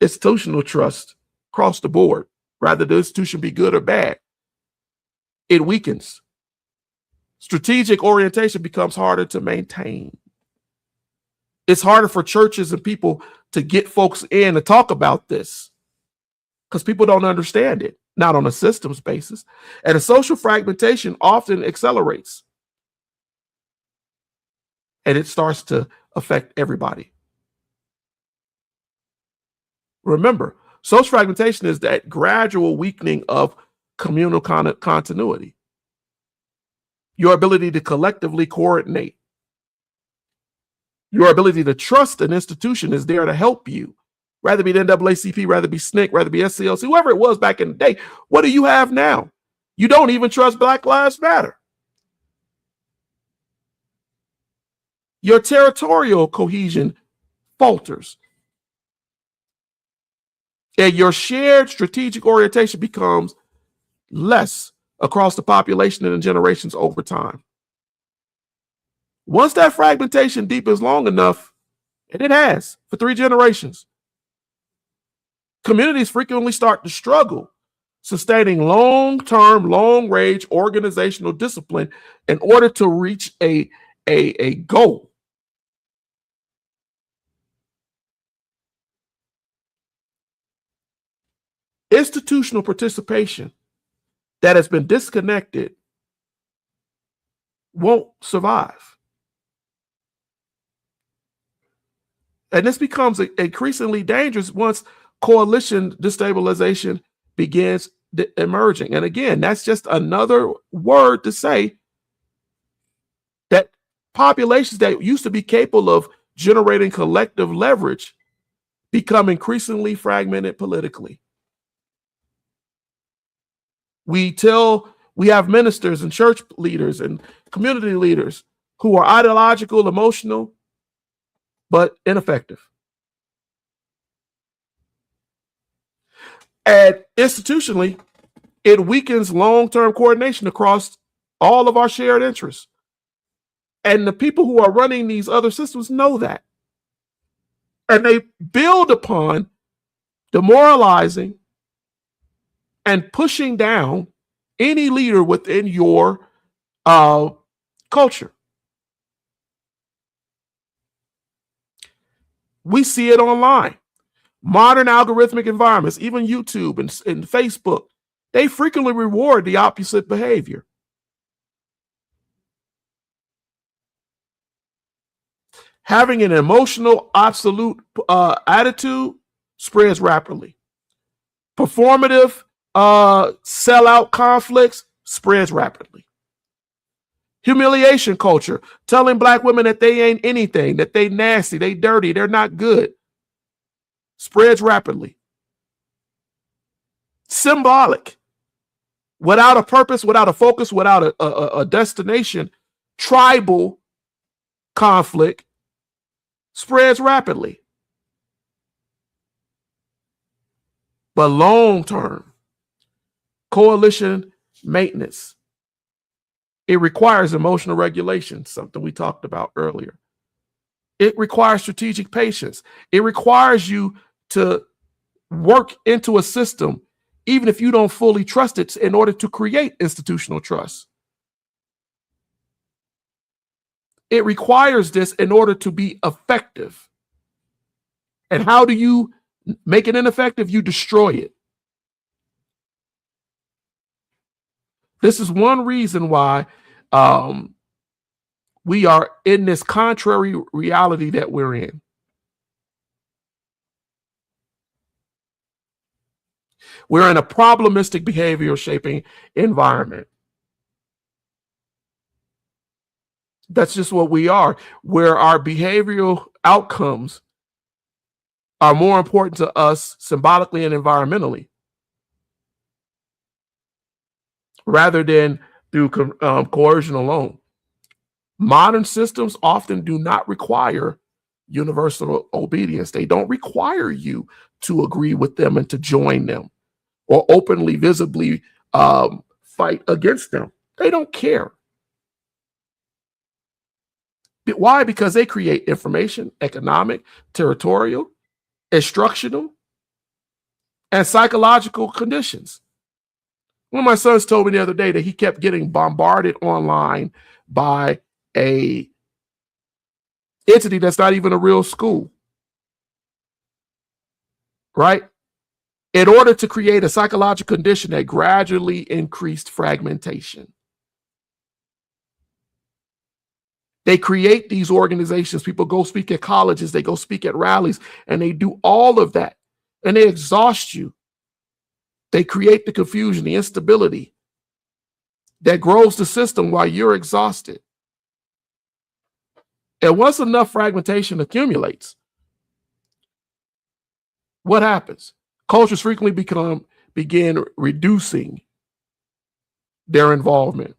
Institutional trust across the board, rather the institution be good or bad, it weakens. Strategic orientation becomes harder to maintain. It's harder for churches and people to get folks in to talk about this because people don't understand it, not on a systems basis. And the social fragmentation often accelerates. And it starts to affect everybody. Remember, social fragmentation is that gradual weakening of communal continuity. Your ability to collectively coordinate. Your ability to trust an institution is there to help you. Rather be the NAACP, rather be SNCC, rather be SCLC, whoever it was back in the day. What do you have now? You don't even trust Black Lives Matter. Your territorial cohesion falters. And your shared strategic orientation becomes less across the population and the generations over time. Once that fragmentation deepens long enough, and it has for 3 generations, communities frequently start to struggle sustaining long-term, long-range organizational discipline in order to reach a goal. Institutional participation that has been disconnected won't survive. And this becomes increasingly dangerous once coalition destabilization begins emerging. And again, that's just another word to say that populations that used to be capable of generating collective leverage become increasingly fragmented politically. We have ministers and church leaders and community leaders who are ideological, emotional, but ineffective. And institutionally, it weakens long-term coordination across all of our shared interests. And the people who are running these other systems know that. And they build upon demoralizing and pushing down any leader within your culture. We see it online. Modern algorithmic environments, even YouTube and Facebook, they frequently reward the opposite behavior. Having an emotional, absolute attitude spreads rapidly. Performative, sellout conflicts spreads rapidly. Humiliation culture, telling Black women that they ain't anything, that they nasty, they dirty, they're not good, spreads rapidly. Symbolic, without a purpose, without a focus, without a destination, tribal conflict spreads rapidly. But long-term coalition maintenance, it requires emotional regulation, something we talked about earlier. It requires strategic patience. It requires you to work into a system, even if you don't fully trust it, in order to create institutional trust. It requires this in order to be effective. And how do you make it ineffective? You destroy it. This is one reason why we are in this contrary reality that we're in. We're in a problematic behavioral shaping environment. That's just what we are, where our behavioral outcomes are more important to us symbolically and environmentally, rather than through coercion alone. Modern systems often do not require universal obedience. They don't require you to agree with them and to join them or openly, visibly fight against them. They don't care. Why? Because they create information, economic, territorial, instructional, and psychological conditions. One of my sons told me the other day that he kept getting bombarded online by a entity that's not even a real school, right? In order to create a psychological condition that gradually increased fragmentation. They create these organizations. People go speak at colleges, they go speak at rallies, and they do all of that. And they exhaust you. They create the confusion, the instability that grows the system while you're exhausted. And once enough fragmentation accumulates, what happens? Cultures frequently begin reducing their involvement.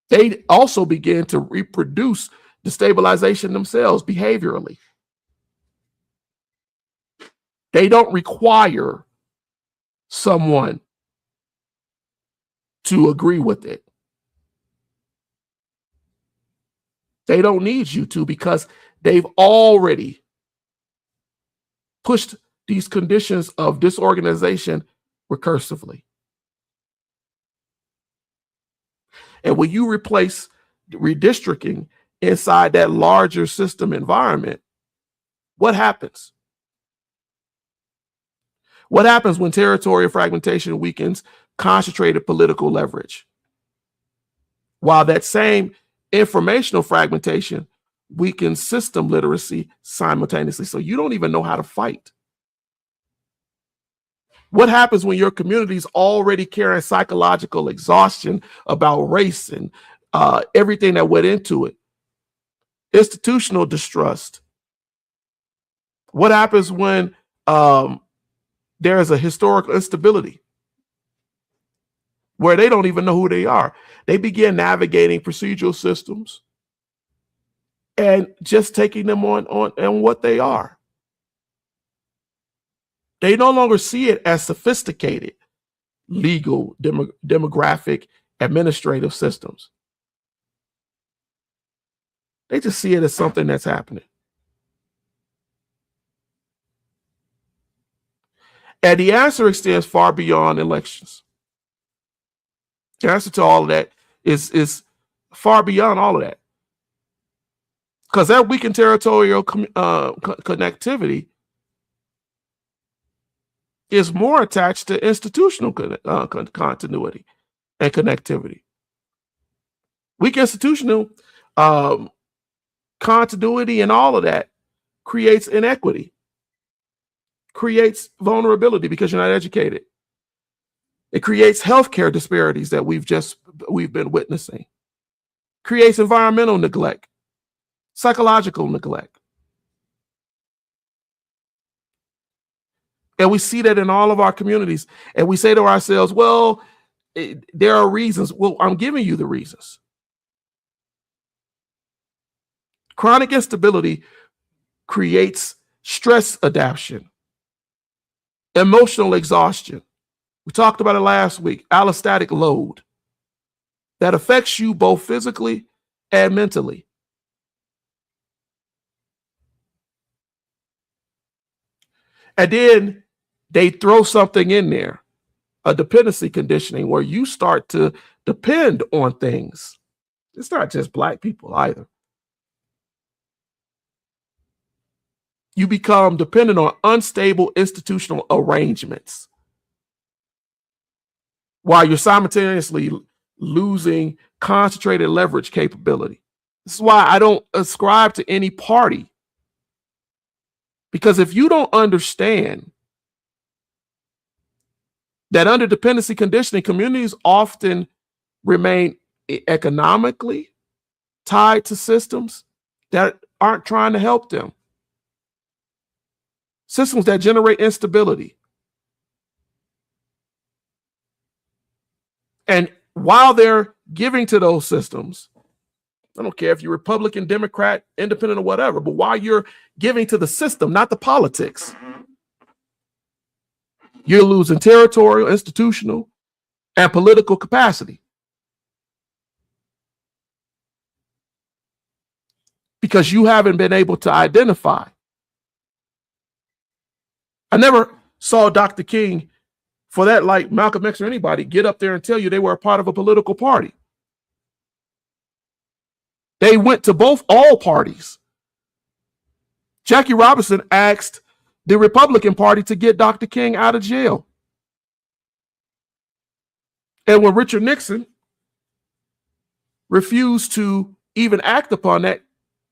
They also begin to reproduce destabilization themselves behaviorally. They don't require someone to agree with it. They don't need you to, because they've already pushed these conditions of disorganization recursively. And when you replace redistricting inside that larger system environment, what happens? What happens when territorial fragmentation weakens concentrated political leverage? While that same informational fragmentation weakens system literacy simultaneously. So you don't even know how to fight. What happens when your community's already carrying psychological exhaustion about race and everything that went into it? Institutional distrust. What happens when there is a historical instability where they don't even know who they are? They begin navigating procedural systems and just taking them on what they are. They no longer see it as sophisticated legal, demographic, administrative systems. They just see it as something that's happening. And the answer extends far beyond elections. The answer to all of that is far beyond all of that. Because that weakened territorial connectivity is more attached to institutional continuity and connectivity. Weak institutional continuity and all of that creates inequity, creates vulnerability because you're not educated. It creates healthcare disparities that we've been witnessing, creates environmental neglect, psychological neglect. And we see that in all of our communities. And we say to ourselves, well, there are reasons. Well, I'm giving you the reasons. Chronic instability creates stress adaptation, emotional exhaustion. We talked about it last week, allostatic load that affects you both physically and mentally. And then they throw something in there, a dependency conditioning, where you start to depend on things. It's not just Black people either. You become dependent on unstable institutional arrangements while you're simultaneously losing concentrated leverage capability. This is why I don't ascribe to any party. Because if you don't understand that under dependency conditioning, communities often remain economically tied to systems that aren't trying to help them, systems that generate instability. And while they're giving to those systems, I don't care if you're Republican, Democrat, independent, or whatever, but while you're giving to the system, not the politics, you're losing territorial, institutional, and political capacity. Because you haven't been able to identify. I never saw Dr. King, for that, like Malcolm X or anybody, get up there and tell you they were a part of a political party. They went to all parties. Jackie Robinson asked the Republican Party to get Dr. King out of jail. And when Richard Nixon refused to even act upon that,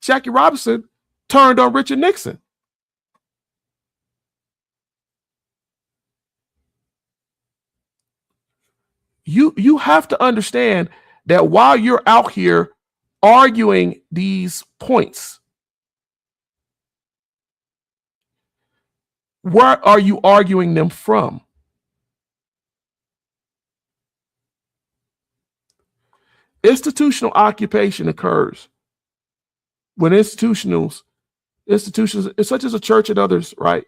Jackie Robinson turned on Richard Nixon. You have to understand that while you're out here arguing these points, where are you arguing them from? Institutional occupation occurs when institutions such as a church and others, right,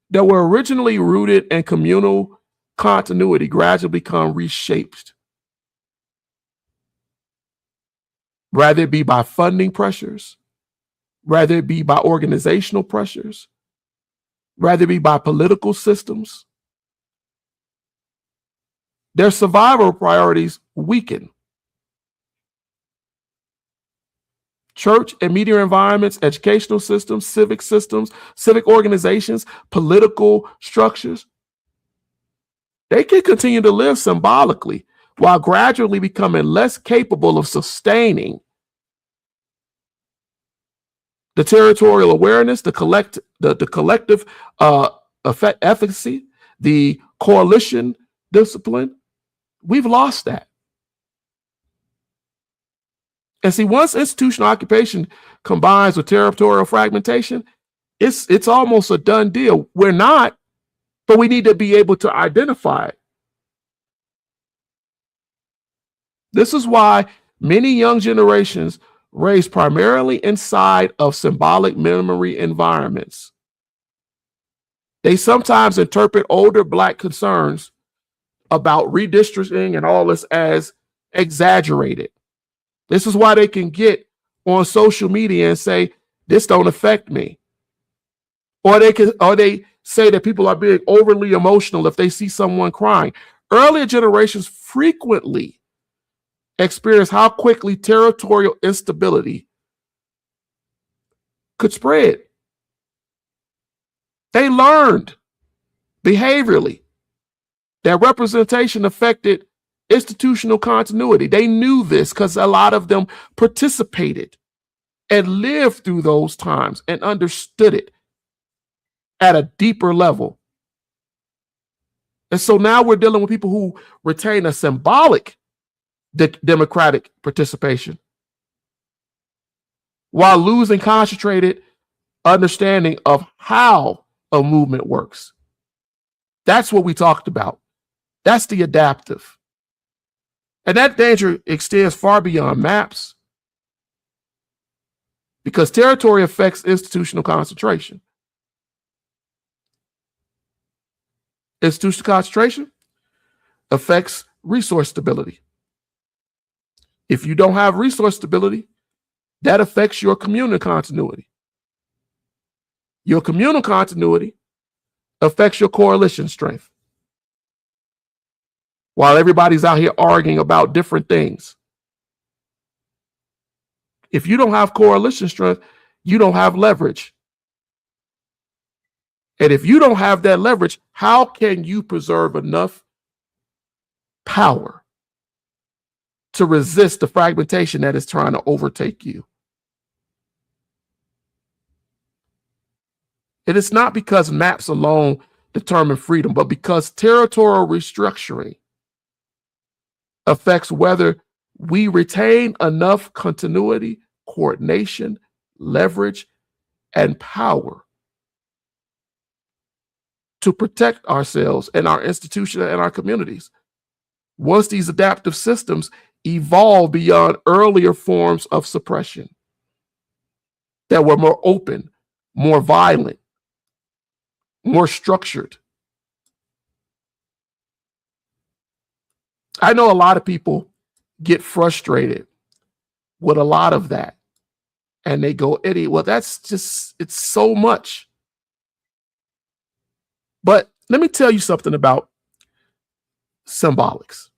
that were originally rooted in communal continuity gradually become reshaped. Rather it be by funding pressures, rather it be by organizational pressures, rather it be by political systems, their survival priorities weaken. Church and media environments, educational systems, civic organizations, political structures, they can continue to live symbolically while gradually becoming less capable of sustaining the territorial awareness, the collective efficacy, the coalition discipline. We've lost that. And see, once institutional occupation combines with territorial fragmentation, it's almost a done deal. We're not, but we need to be able to identify it. This is why many young generations raised primarily inside of symbolic memory environments, they sometimes interpret older Black concerns about redistricting and all this as exaggerated. This is why they can get on social media and say, this don't affect me. Or they say that people are being overly emotional if they see someone crying. Earlier generations frequently experienced how quickly territorial instability could spread. They learned behaviorally that representation affected institutional continuity. They knew this because a lot of them participated and lived through those times and understood it at a deeper level. And so now we're dealing with people who retain a symbolic democratic participation while losing concentrated understanding of how a movement works. That's what we talked about. That's the adaptive. And that danger extends far beyond maps because territory affects institutional concentration. Institutional concentration affects resource stability. If you don't have resource stability, that affects your communal continuity. Your communal continuity affects your coalition strength. While everybody's out here arguing about different things, if you don't have coalition strength, you don't have leverage. And if you don't have that leverage, how can you preserve enough power to resist the fragmentation that is trying to overtake you? It is not because maps alone determine freedom, but because territorial restructuring affects whether we retain enough continuity, coordination, leverage, and power to protect ourselves and our institution and our communities. Once these adaptive systems evolve beyond earlier forms of suppression that were more open, more violent, more structured. I know a lot of people get frustrated with a lot of that. And they go, Eddie, well, that's just, it's so much. But let me tell you something about symbolics.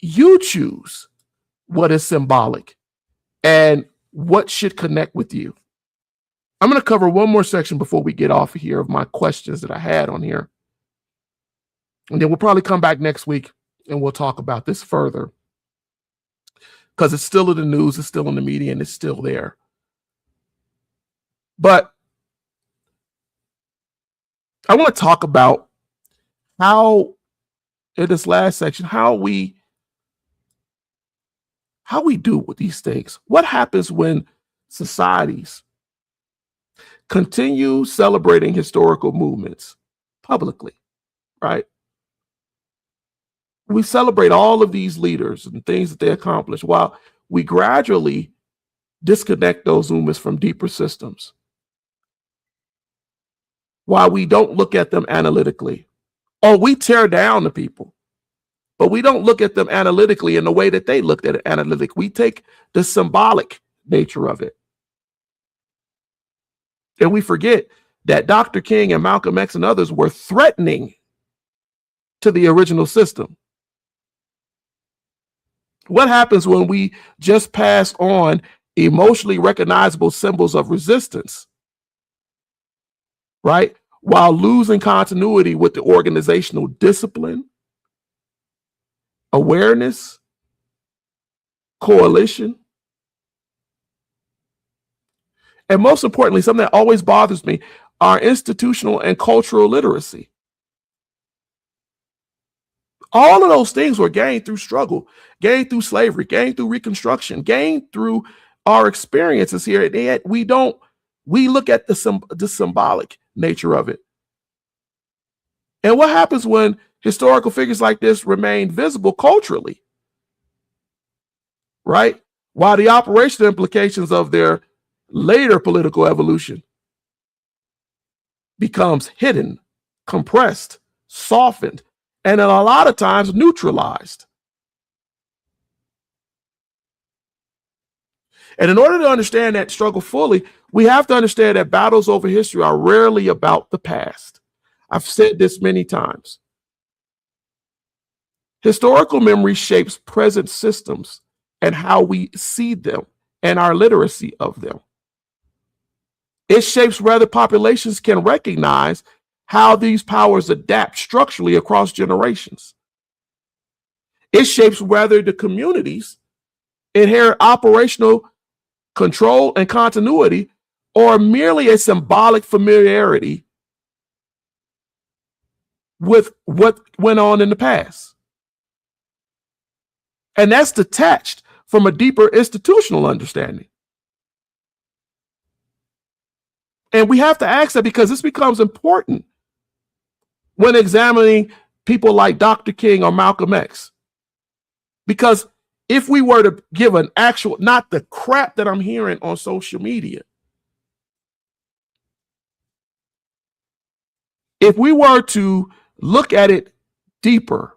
You choose what is symbolic and what should connect with you. I'm going to cover one more section before we get off of here of my questions that I had on here. And then we'll probably come back next week and we'll talk about this further. Because it's still in the news, it's still in the media, and it's still there. But I want to talk about how, in this last section, how we do with these things. What happens when societies continue celebrating historical movements publicly, right? We celebrate all of these leaders and things that they accomplished while we gradually disconnect those movements from deeper systems. While we don't look at them analytically. Or we tear down the people, but we don't look at them analytically in the way that they looked at it analytically. We take the symbolic nature of it. And we forget that Dr. King and Malcolm X and others were threatening to the original system. What happens when we just pass on emotionally recognizable symbols of resistance, right? While losing continuity with the organizational discipline, awareness, coalition, and most importantly, something that always bothers me, our institutional and cultural literacy. All of those things were gained through struggle, gained through slavery, gained through Reconstruction, gained through our experiences here. And yet we look at the symbolic nature of it. And what happens when historical figures like this remain visible culturally, right? While the operational implications of their later political evolution becomes hidden, compressed, softened, and a lot of times neutralized. And in order to understand that struggle fully, we have to understand that battles over history are rarely about the past. I've said this many times. Historical memory shapes present systems and how we see them and our literacy of them. It shapes whether populations can recognize how these powers adapt structurally across generations. It shapes whether the communities inherit operational control and continuity or merely a symbolic familiarity with what went on in the past. And that's detached from a deeper institutional understanding. And we have to ask that because this becomes important when examining people like Dr. King or Malcolm X. Because if we were to give an actual, not the crap that I'm hearing on social media, if we were to look at it deeper,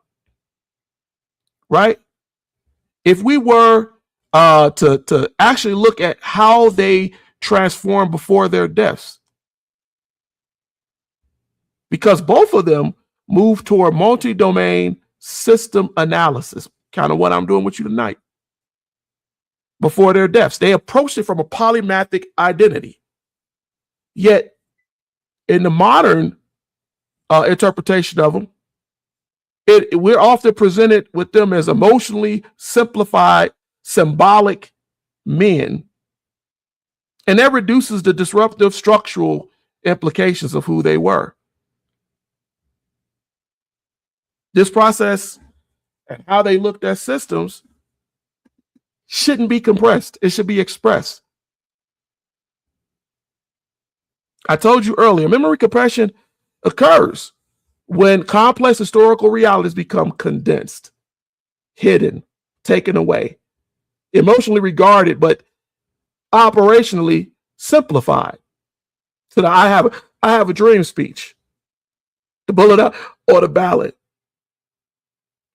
right? If we were to actually look at how they transformed before their deaths, because both of them moved toward multi-domain system analysis, kind of what I'm doing with you tonight. Before their deaths, they approached it from a polymathic identity. Yet, in the modern interpretation of them, we're often presented with them as emotionally simplified, symbolic men. And that reduces the disruptive structural implications of who they were. This process and how they looked at systems shouldn't be compressed. It should be expressed. I told you earlier, memory compression occurs when complex historical realities become condensed, hidden, taken away, emotionally regarded, but operationally simplified. So that I have a dream speech, the bullet up or the ballot,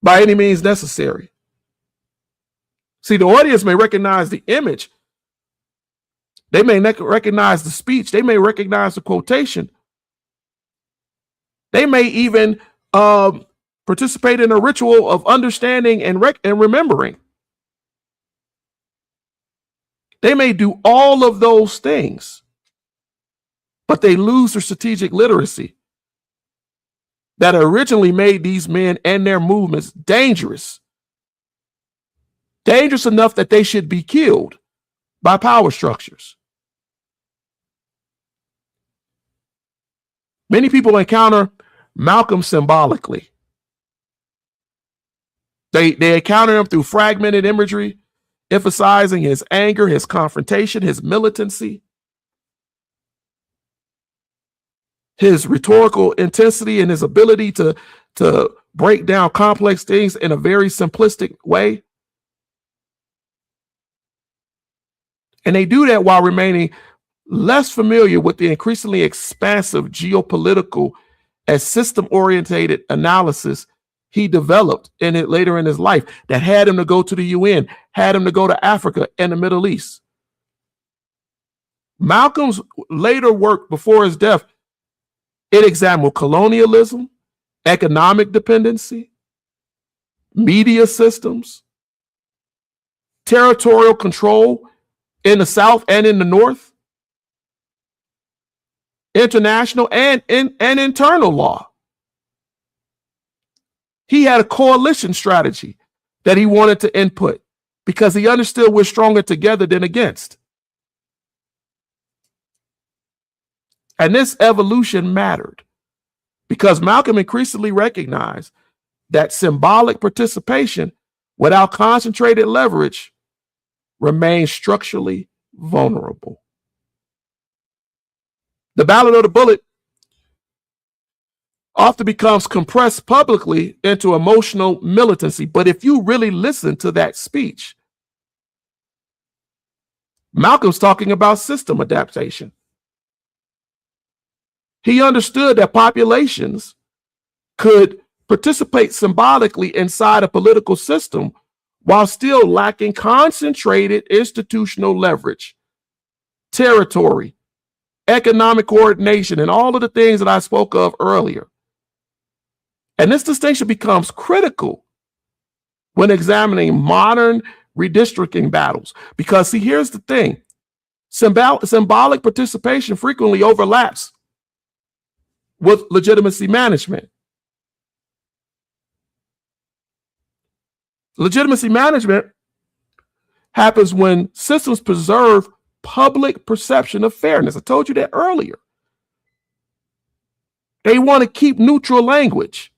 by any means necessary. See, the audience may recognize the image. They may recognize the speech. They may recognize the quotation. They may even participate in a ritual of understanding and remembering. They may do all of those things, but they lose their strategic literacy that originally made these men and their movements dangerous. Dangerous enough that they should be killed by power structures. Many people encounter Malcolm symbolically. They encounter him through fragmented imagery, emphasizing his anger, his confrontation, his militancy, his rhetorical intensity, and his ability to break down complex things in a very simplistic way. And they do that while remaining less familiar with the increasingly expansive geopolitical and system-oriented analysis he developed later in his life that had him to go to the UN, had him to go to Africa and the Middle East. Malcolm's later work before his death, it examined colonialism, economic dependency, media systems, territorial control in the South and in the North, international and internal law. He had a coalition strategy that he wanted to input because he understood we're stronger together than against. And this evolution mattered because Malcolm increasingly recognized that symbolic participation without concentrated leverage remains structurally vulnerable. The ballot or the bullet often becomes compressed publicly into emotional militancy. But if you really listen to that speech, Malcolm's talking about system adaptation. He understood that populations could participate symbolically inside a political system while still lacking concentrated institutional leverage, territory, economic coordination, and all of the things that I spoke of earlier. And this distinction becomes critical when examining modern redistricting battles. Because see, here's the thing. Symbolic participation frequently overlaps with legitimacy management. Legitimacy management happens when systems preserve public perception of fairness. I told you that earlier. They want to keep neutral language.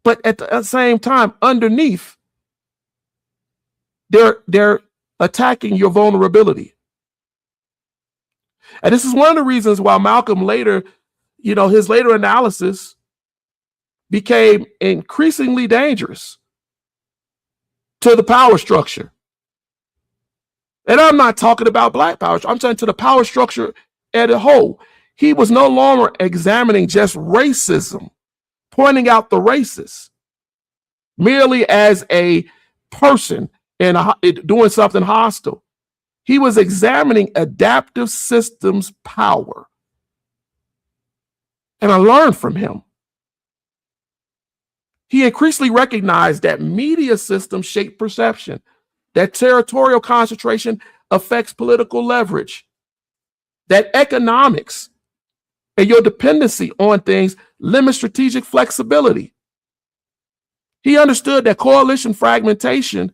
But at the same time, underneath, they're attacking your vulnerability. And this is one of the reasons why Malcolm later, his later analysis became increasingly dangerous to the power structure. And I'm not talking about Black power. I'm saying to the power structure as a whole. He was no longer examining just racism, pointing out the racist, merely as a person and doing something hostile. He was examining adaptive systems' power. And I learned from him. He increasingly recognized that media systems shape perception, that territorial concentration affects political leverage, that economics and your dependency on things limit strategic flexibility. He understood that coalition fragmentation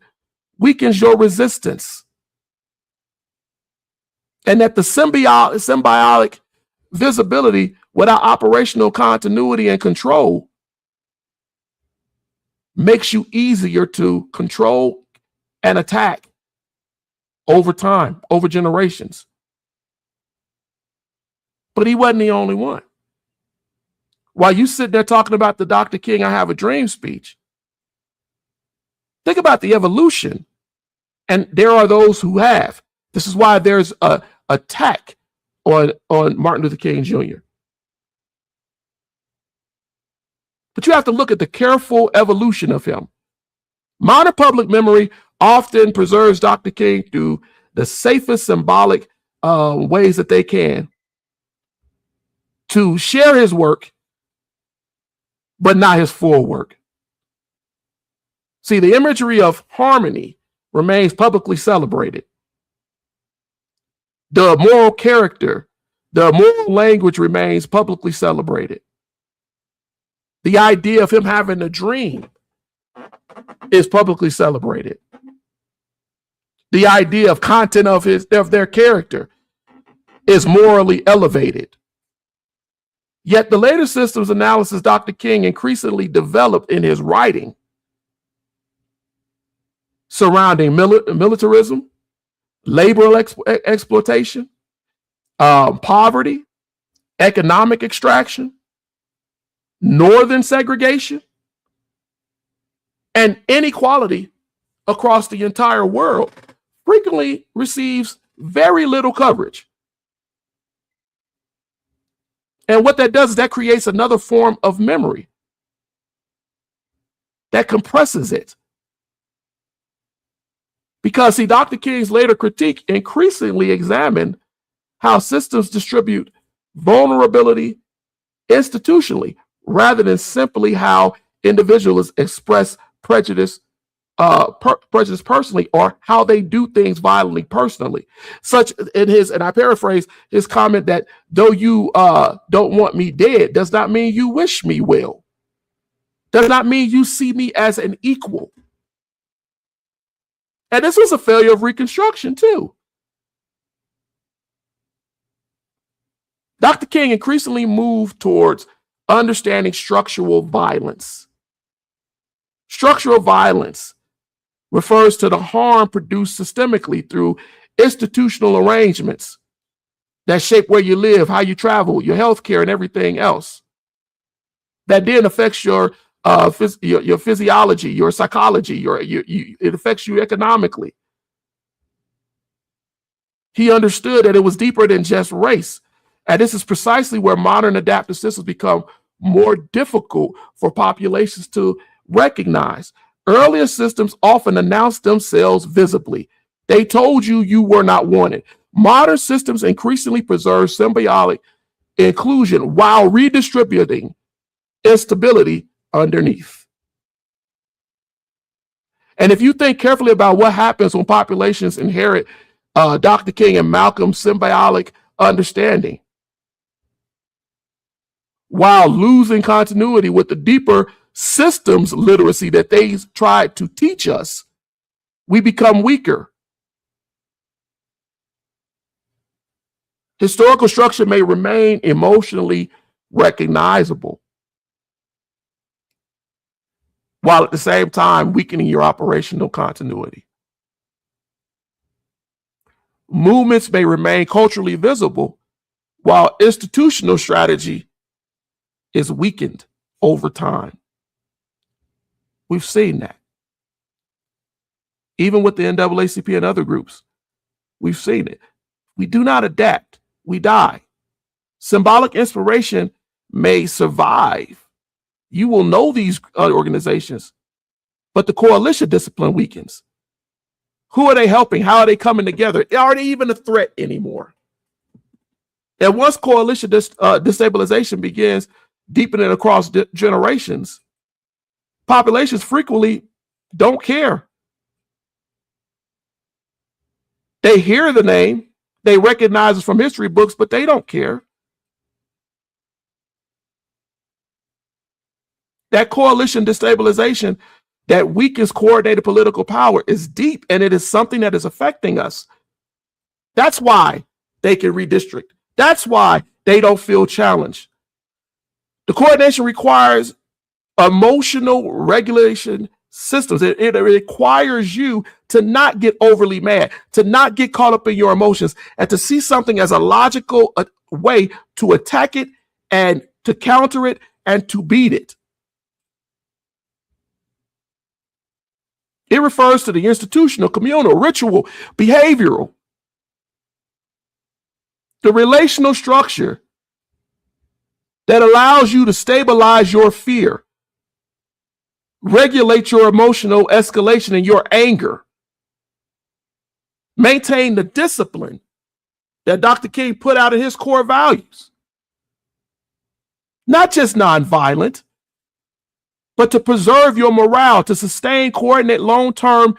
weakens your resistance, and that the symbiotic visibility without operational continuity and control makes you easier to control and attack over time, over generations. But he wasn't the only one. While you sit there talking about the Dr. King I Have a Dream speech, think about the evolution. And there are those who have. This is why there's a attack on Martin Luther King Jr. But you have to look at the careful evolution of him. Modern public memory often preserves Dr. King through the safest symbolic ways that they can to share his work, but not his full work. See, the imagery of harmony remains publicly celebrated. The moral character, the moral language remains publicly celebrated. The idea of him having a dream is publicly celebrated. The idea of content of their character is morally elevated. Yet the later systems analysis Dr. King increasingly developed in his writing surrounding militarism, labor exploitation, poverty, economic extraction, northern segregation, and inequality across the entire world frequently receives very little coverage. And what that does is that creates another form of memory that compresses it. Because, see, Dr. King's later critique increasingly examined how systems distribute vulnerability institutionally, rather than simply how individuals express prejudice personally, or how they do things violently personally. Such in his, and I paraphrase his comment that though you don't want me dead, does not mean you wish me well. Does not mean you see me as an equal. And this was a failure of Reconstruction too. Dr. King increasingly moved towards understanding structural violence. Structural violence refers to the harm produced systemically through institutional arrangements that shape where you live, how you travel, your health care, and everything else. That then affects your physiology, your psychology, it affects you economically. He understood that it was deeper than just race. And this is precisely where modern adaptive systems become more difficult for populations to recognize. Earlier systems often announced themselves visibly. They told you you were not wanted. Modern systems increasingly preserve symbiotic inclusion while redistributing instability underneath. And if you think carefully about what happens when populations inherit Dr. King and Malcolm's symbiotic understanding, while losing continuity with the deeper systems literacy that they tried to teach us, we become weaker. Historical structure may remain emotionally recognizable, while at the same time weakening your operational continuity. Movements may remain culturally visible, while institutional strategy is weakened over time. We've seen that. Even with the NAACP and other groups, we've seen it. We do not adapt, we die. Symbolic inspiration may survive. You will know these organizations, but the coalition discipline weakens. Who are they helping? How are they coming together? Are they even a threat anymore? And once coalition destabilization begins deepening across generations, populations frequently don't care. They hear the name, they recognize it from history books, but they don't care. That coalition destabilization that weakens coordinated political power is deep, and it is something that is affecting us. That's why they can redistrict. That's why they don't feel challenged. The coordination requires emotional regulation systems. It requires you to not get overly mad, to not get caught up in your emotions, and to see something as a logical way to attack it and to counter it and to beat it. It refers to the institutional, communal, ritual, behavioral, the relational structure that allows you to stabilize your fear, regulate your emotional escalation and your anger, maintain the discipline that Dr. King put out in his core values. Not just nonviolent, but to preserve your morale, to sustain, coordinate long-term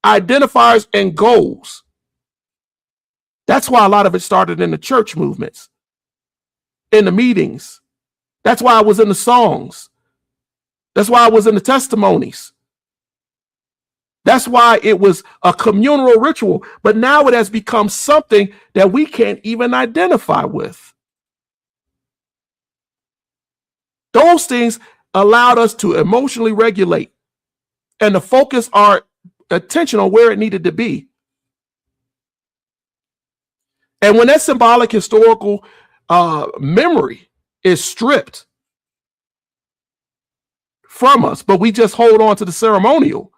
identifiers and goals. That's why a lot of it started in the church movements, in the meetings. That's why I was in the songs. That's why I was in the testimonies. That's why it was a communal ritual, but now it has become something that we can't even identify with. Those things allowed us to emotionally regulate and to focus our attention on where it needed to be. And when that symbolic historical memory is stripped from us, but we just hold on to the ceremonial,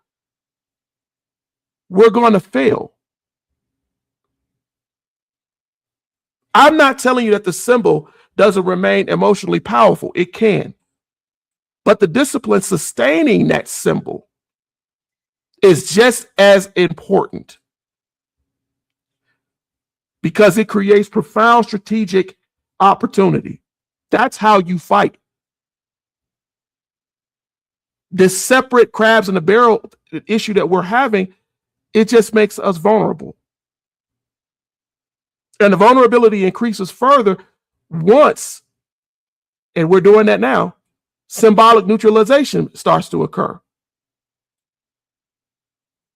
we're going to fail. I'm not telling you that the symbol doesn't remain emotionally powerful. It can. But the discipline sustaining that symbol is just as important, because it creates profound strategic opportunity. That's how you fight. This separate crabs in the barrel issue that we're having, it just makes us vulnerable. And the vulnerability increases further once, and we're doing that now, symbolic neutralization starts to occur.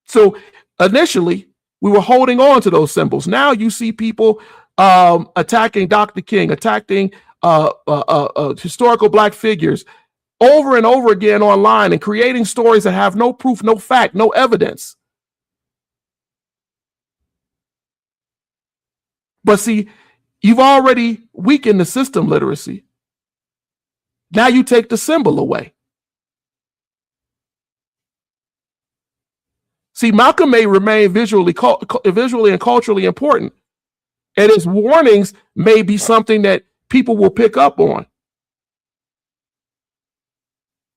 So initially, we were holding on to those symbols. Now you see people attacking Dr. King, attacking historical Black figures over and over again online, and creating stories that have no proof, no fact, no evidence. But see, you've already weakened the system literacy. Now you take the symbol away. See, Malcolm may remain visually and culturally important, and his warnings may be something that people will pick up on.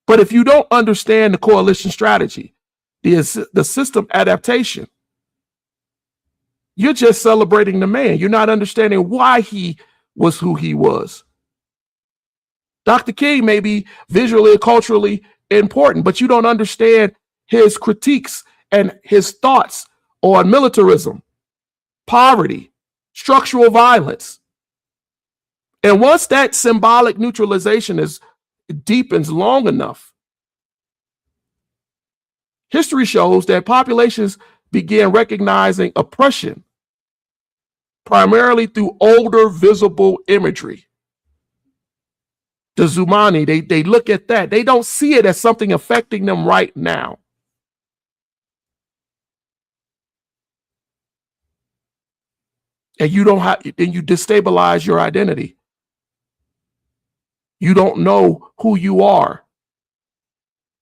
But if you don't understand the coalition strategy, the system adaptation, you're just celebrating the man. You're not understanding why he was who he was. Dr. King may be visually and culturally important, but you don't understand his critiques and his thoughts on militarism, poverty, structural violence. And once that symbolic neutralization deepens long enough, history shows that populations began recognizing oppression primarily through older visible imagery. The Zumani, they look at that. They don't see it as something affecting them right now. And you destabilize your identity. You don't know who you are,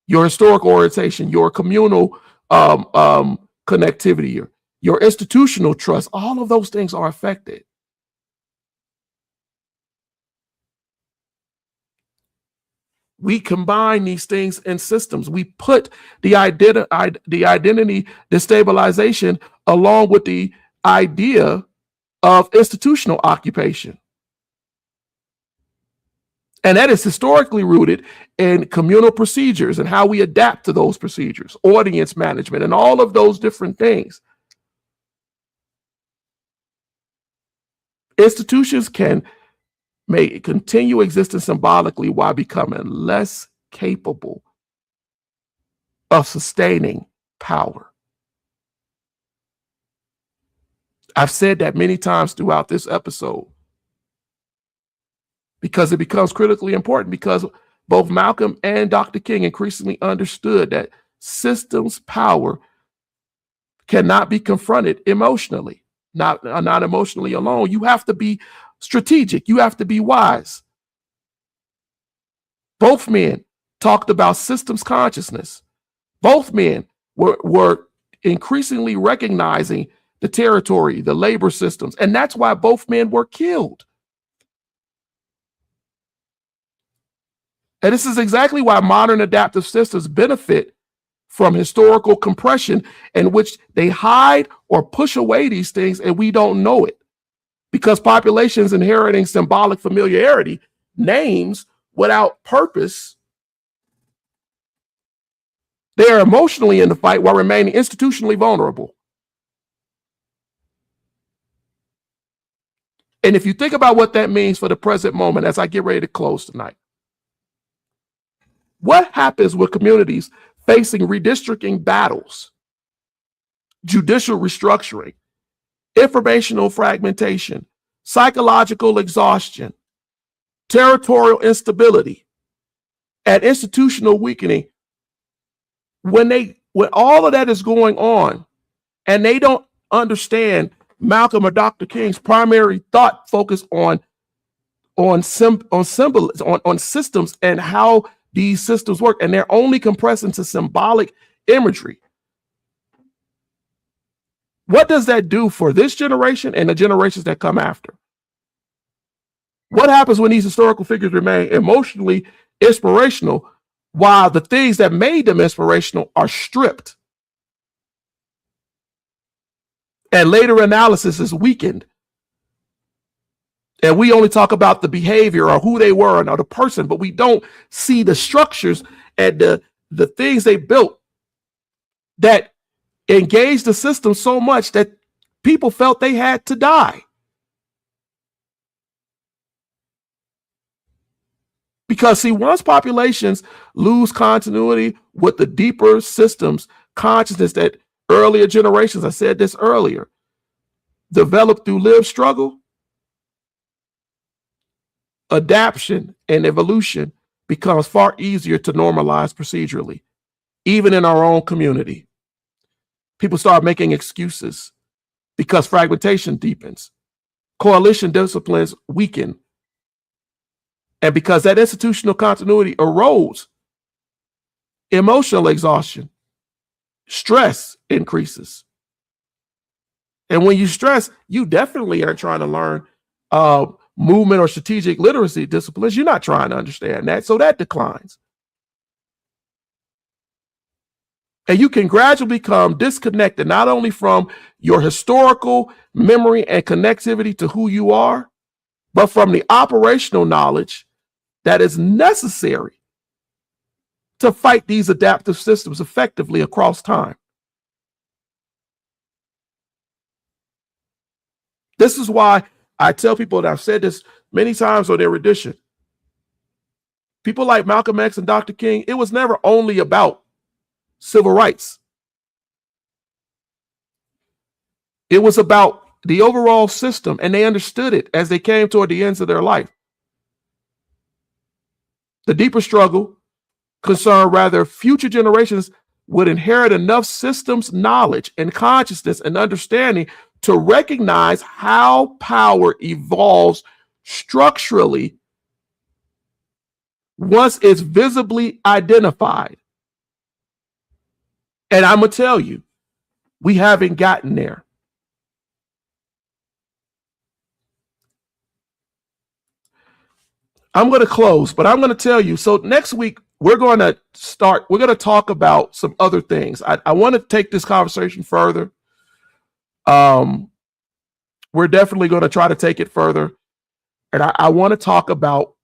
your historical orientation, your communal connectivity, your institutional trust. All of those things are affected. We combine these things in systems. We put the identity destabilization along with the idea of institutional occupation. And that is historically rooted in communal procedures and how we adapt to those procedures, audience management, and all of those different things. Institutions may continue existing symbolically while becoming less capable of sustaining power. I've said that many times throughout this episode because it becomes critically important, because both Malcolm and Dr. King increasingly understood that systems power cannot be confronted emotionally, not emotionally alone. You have to be strategic. You have to be wise. Both men talked about systems consciousness. Both men were increasingly recognizing the territory, the labor systems, and that's why both men were killed. And this is exactly why modern adaptive systems benefit from historical compression, in which they hide or push away these things and we don't know it. Because populations inheriting symbolic familiarity, names without purpose, they are emotionally in the fight while remaining institutionally vulnerable. And if you think about what that means for the present moment, as I get ready to close tonight, what happens with communities facing redistricting battles, judicial restructuring, informational fragmentation, psychological exhaustion, territorial instability, and institutional weakening? When all of that is going on and they don't understand Malcolm or Dr. King's primary thought focus on systems and how these systems work, and they're only compressed into symbolic imagery, what does that do for this generation and the generations that come after? What happens when these historical figures remain emotionally inspirational while the things that made them inspirational are stripped and later analysis is weakened? And we only talk about the behavior or who they were or the person, but we don't see the structures and the things they built that engaged the system so much that people felt they had to die. Because see, once populations lose continuity with the deeper systems consciousness that earlier generations, I said this earlier, developed through lived struggle, adaptation and evolution becomes far easier to normalize procedurally, even in our own community. People start making excuses because fragmentation deepens, coalition disciplines weaken, and because that institutional continuity erodes, emotional exhaustion, stress increases. And when you stress, you definitely are trying to learn movement or strategic literacy disciplines. You're not trying to understand that, so that declines. And you can gradually become disconnected, not only from your historical memory and connectivity to who you are, but from the operational knowledge that is necessary to fight these adaptive systems effectively across time. This is why I tell people, and I've said this many times on Erudition, people like Malcolm X and Dr. King, it was never only about civil rights. It was about the overall system, and they understood it as they came toward the ends of their life. The deeper struggle concerned rather future generations would inherit enough systems knowledge and consciousness and understanding to recognize how power evolves structurally once it's visibly identified. And I'm going to tell you, we haven't gotten there. I'm going to close, but I'm going to tell you. So next week, we're going to talk about some other things. I want to take this conversation further. We're definitely going to try to take it further. And I want to talk about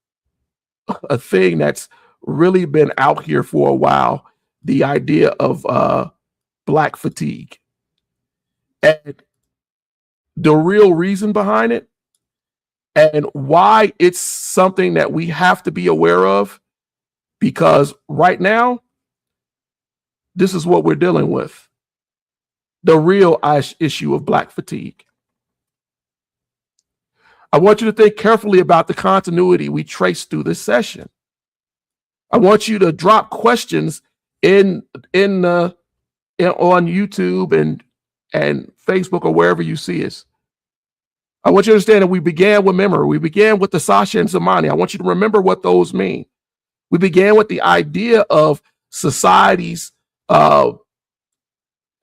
a thing that's really been out here for a while, the idea of Black fatigue. And the real reason behind it, and why it's something that we have to be aware of, because right now, this is what we're dealing with. The real issue of Black fatigue. I want you to think carefully about the continuity we trace through this session. I want you to drop questions on YouTube and Facebook or wherever you see us. I want you to understand that we began with memory. We began with the Sasha and Zamani. I want you to remember what those mean. We began with the idea of societies and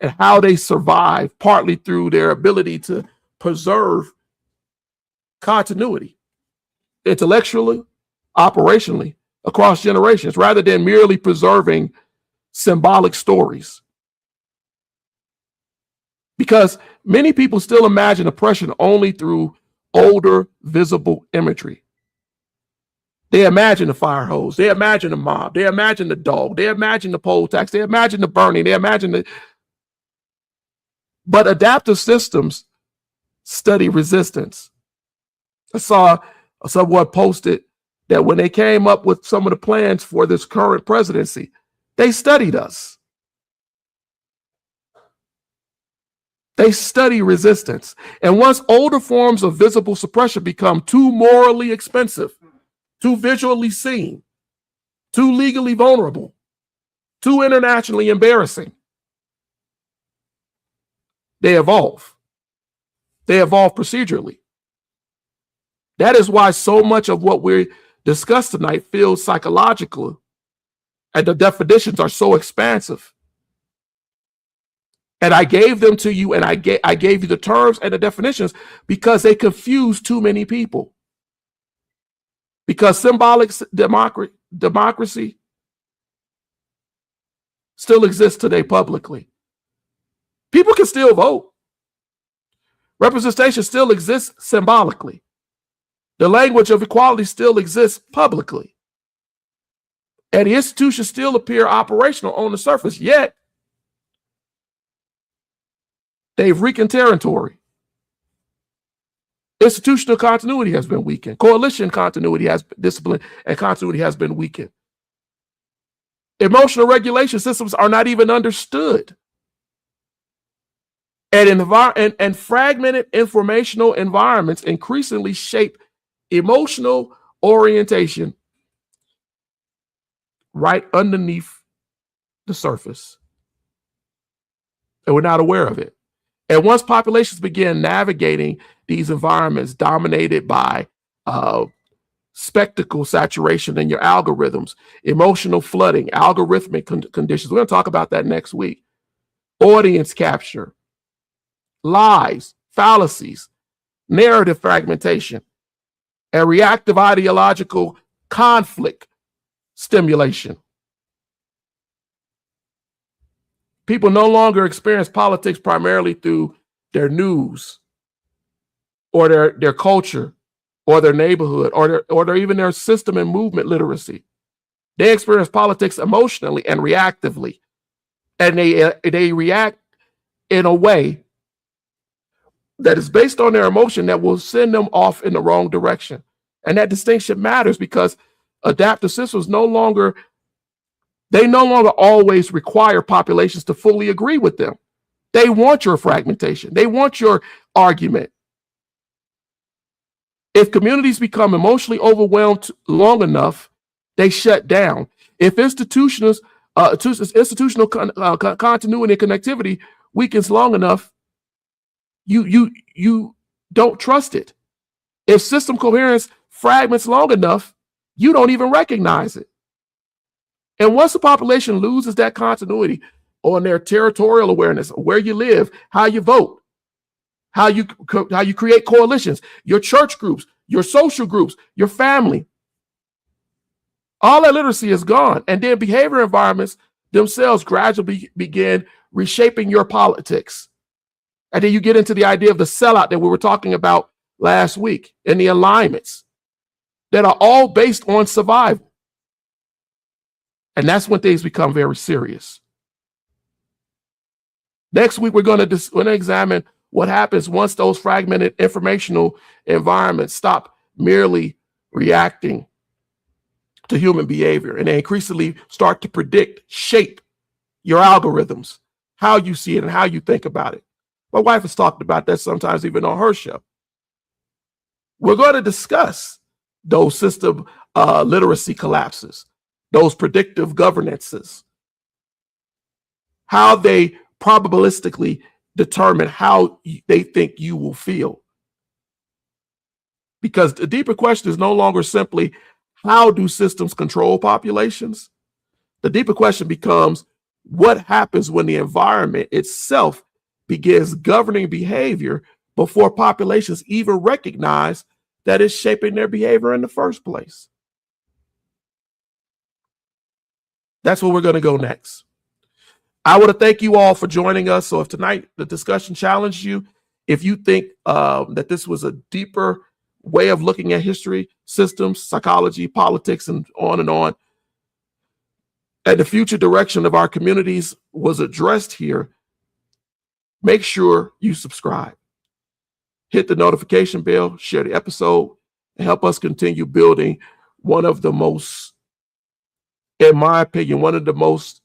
how they survive, partly through their ability to preserve continuity, intellectually, operationally, across generations, rather than merely preserving symbolic stories. Because many people still imagine oppression only through older, visible imagery. They imagine the fire hose, they imagine the mob, they imagine the dog, they imagine the poll tax, they imagine the burning, they imagine the. But adaptive systems study resistance. I saw someone posted that when they came up with some of the plans for this current presidency, they studied us. They study resistance. And once older forms of visible suppression become too morally expensive, too visually seen, too legally vulnerable, too internationally embarrassing, they evolve. They evolve procedurally. That is why so much of what we discussed tonight feels psychological, and the definitions are so expansive. And I gave them to you, and I gave you the terms and the definitions because they confuse too many people. Because symbolic democracy still exists today publicly. People can still vote. Representation still exists symbolically. The language of equality still exists publicly. And the institutions still appear operational on the surface, yet they've weakened territory. Institutional continuity has been weakened. Coalition continuity discipline and continuity has been weakened. Emotional regulation systems are not even understood. And fragmented informational environments increasingly shape emotional orientation right underneath the surface. And we're not aware of it. And once populations begin navigating these environments dominated by spectacle saturation in your algorithms, emotional flooding, algorithmic conditions, we're going to talk about that next week, audience capture, lies, fallacies, narrative fragmentation, and reactive ideological conflict stimulation. People no longer experience politics primarily through their news or their culture or their neighborhood or even their system and movement literacy. They experience politics emotionally and reactively. And they react in a way that is based on their emotion that will send them off in the wrong direction. And that distinction matters because adaptive systems no longer always require populations to fully agree with them. They want your fragmentation. They want your argument. If communities become emotionally overwhelmed long enough, they shut down. If institutional continuity and connectivity weakens long enough, you don't trust it. If system coherence fragments long enough, you don't even recognize it. And once the population loses that continuity on their territorial awareness, where you live, how you vote, how you create coalitions, your church groups, your social groups, your family, all that literacy is gone. And then behavior environments themselves gradually begin reshaping your politics. And then you get into the idea of the sellout that we were talking about last week and the alignments that are all based on survival. And that's when things become very serious. Next week, we're going to examine what happens once those fragmented informational environments stop merely reacting to human behavior and they increasingly start to predict, shape your algorithms, how you see it and how you think about it. My wife has talked about that sometimes even on her show. We're going to discuss those system literacy collapses, those predictive governances, how they probabilistically determine how they think you will feel. Because the deeper question is no longer simply, how do systems control populations? The deeper question becomes, what happens when the environment itself begins governing behavior before populations even recognize that it's shaping their behavior in the first place? That's where we're going to go next. I want to thank you all for joining us. So if tonight the discussion challenged you, if you think that this was a deeper way of looking at history, systems, psychology, politics, and on, and the future direction of our communities was addressed here, make sure you subscribe. Hit the notification bell, share the episode, and help us continue building one of the most, in my opinion, one of the most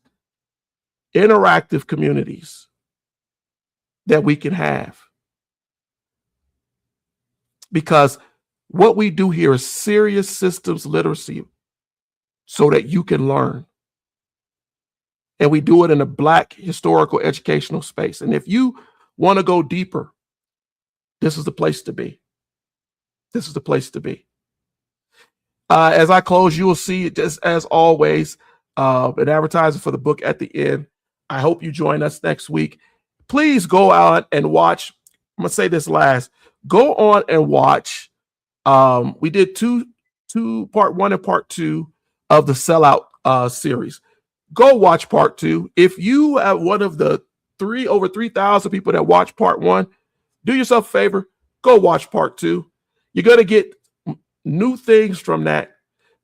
interactive communities that we can have. Because what we do here is serious systems literacy so that you can learn. And we do it in a Black historical educational space. And if you want to go deeper, this is the place to be. This is the place to be. As I close, you will see, just as always, an advertisement for the book at the end. I hope you join us next week. Please go out and watch. I'm going to say this last. Go on and watch. We did part 1 and part 2 of the Sellout series. Go watch part 2. If you are one of the over 3,000 people that watch part 1, do yourself a favor. Go watch part 2. You're going to get new things from that,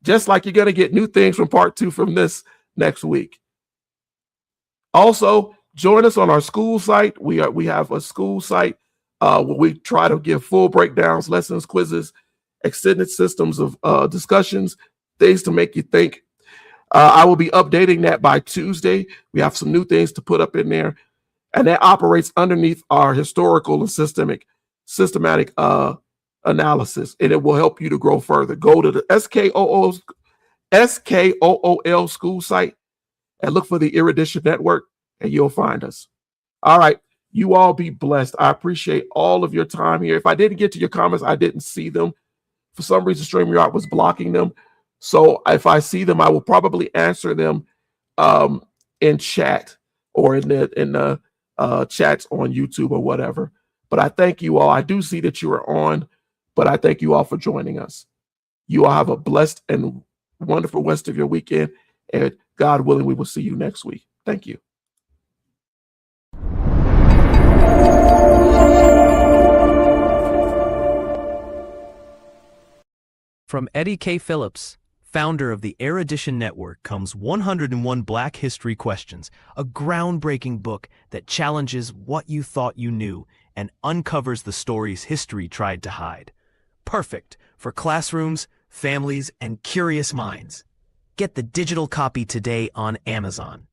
just like you're going to get new things from part 2 from this next week. Also, join us on our school site. We have a school site where we try to give full breakdowns, lessons, quizzes, extended systems of discussions, things to make you think. I will be updating that by Tuesday. We have some new things to put up in there, and that operates underneath our historical and systematic analysis, and it will help you to grow further. Go to the SKOOL school site and look for the Erudition network, and you'll find us. All right. You all be blessed. I appreciate all of your time here. If I didn't get to your comments, I didn't see them. For some reason, StreamYard was blocking them. So if I see them, I will probably answer them in chat or in the chats on YouTube or whatever. But I thank you all. I do see that you are on, but I thank you all for joining us. You all have a blessed and wonderful rest of your weekend. And God willing, we will see you next week. Thank you. From Eddie K. Phillips, founder of the Erudition Network, comes 101 Black History Questions, a groundbreaking book that challenges what you thought you knew and uncovers the stories history tried to hide. Perfect for classrooms, families, and curious minds. Get the digital copy today on Amazon.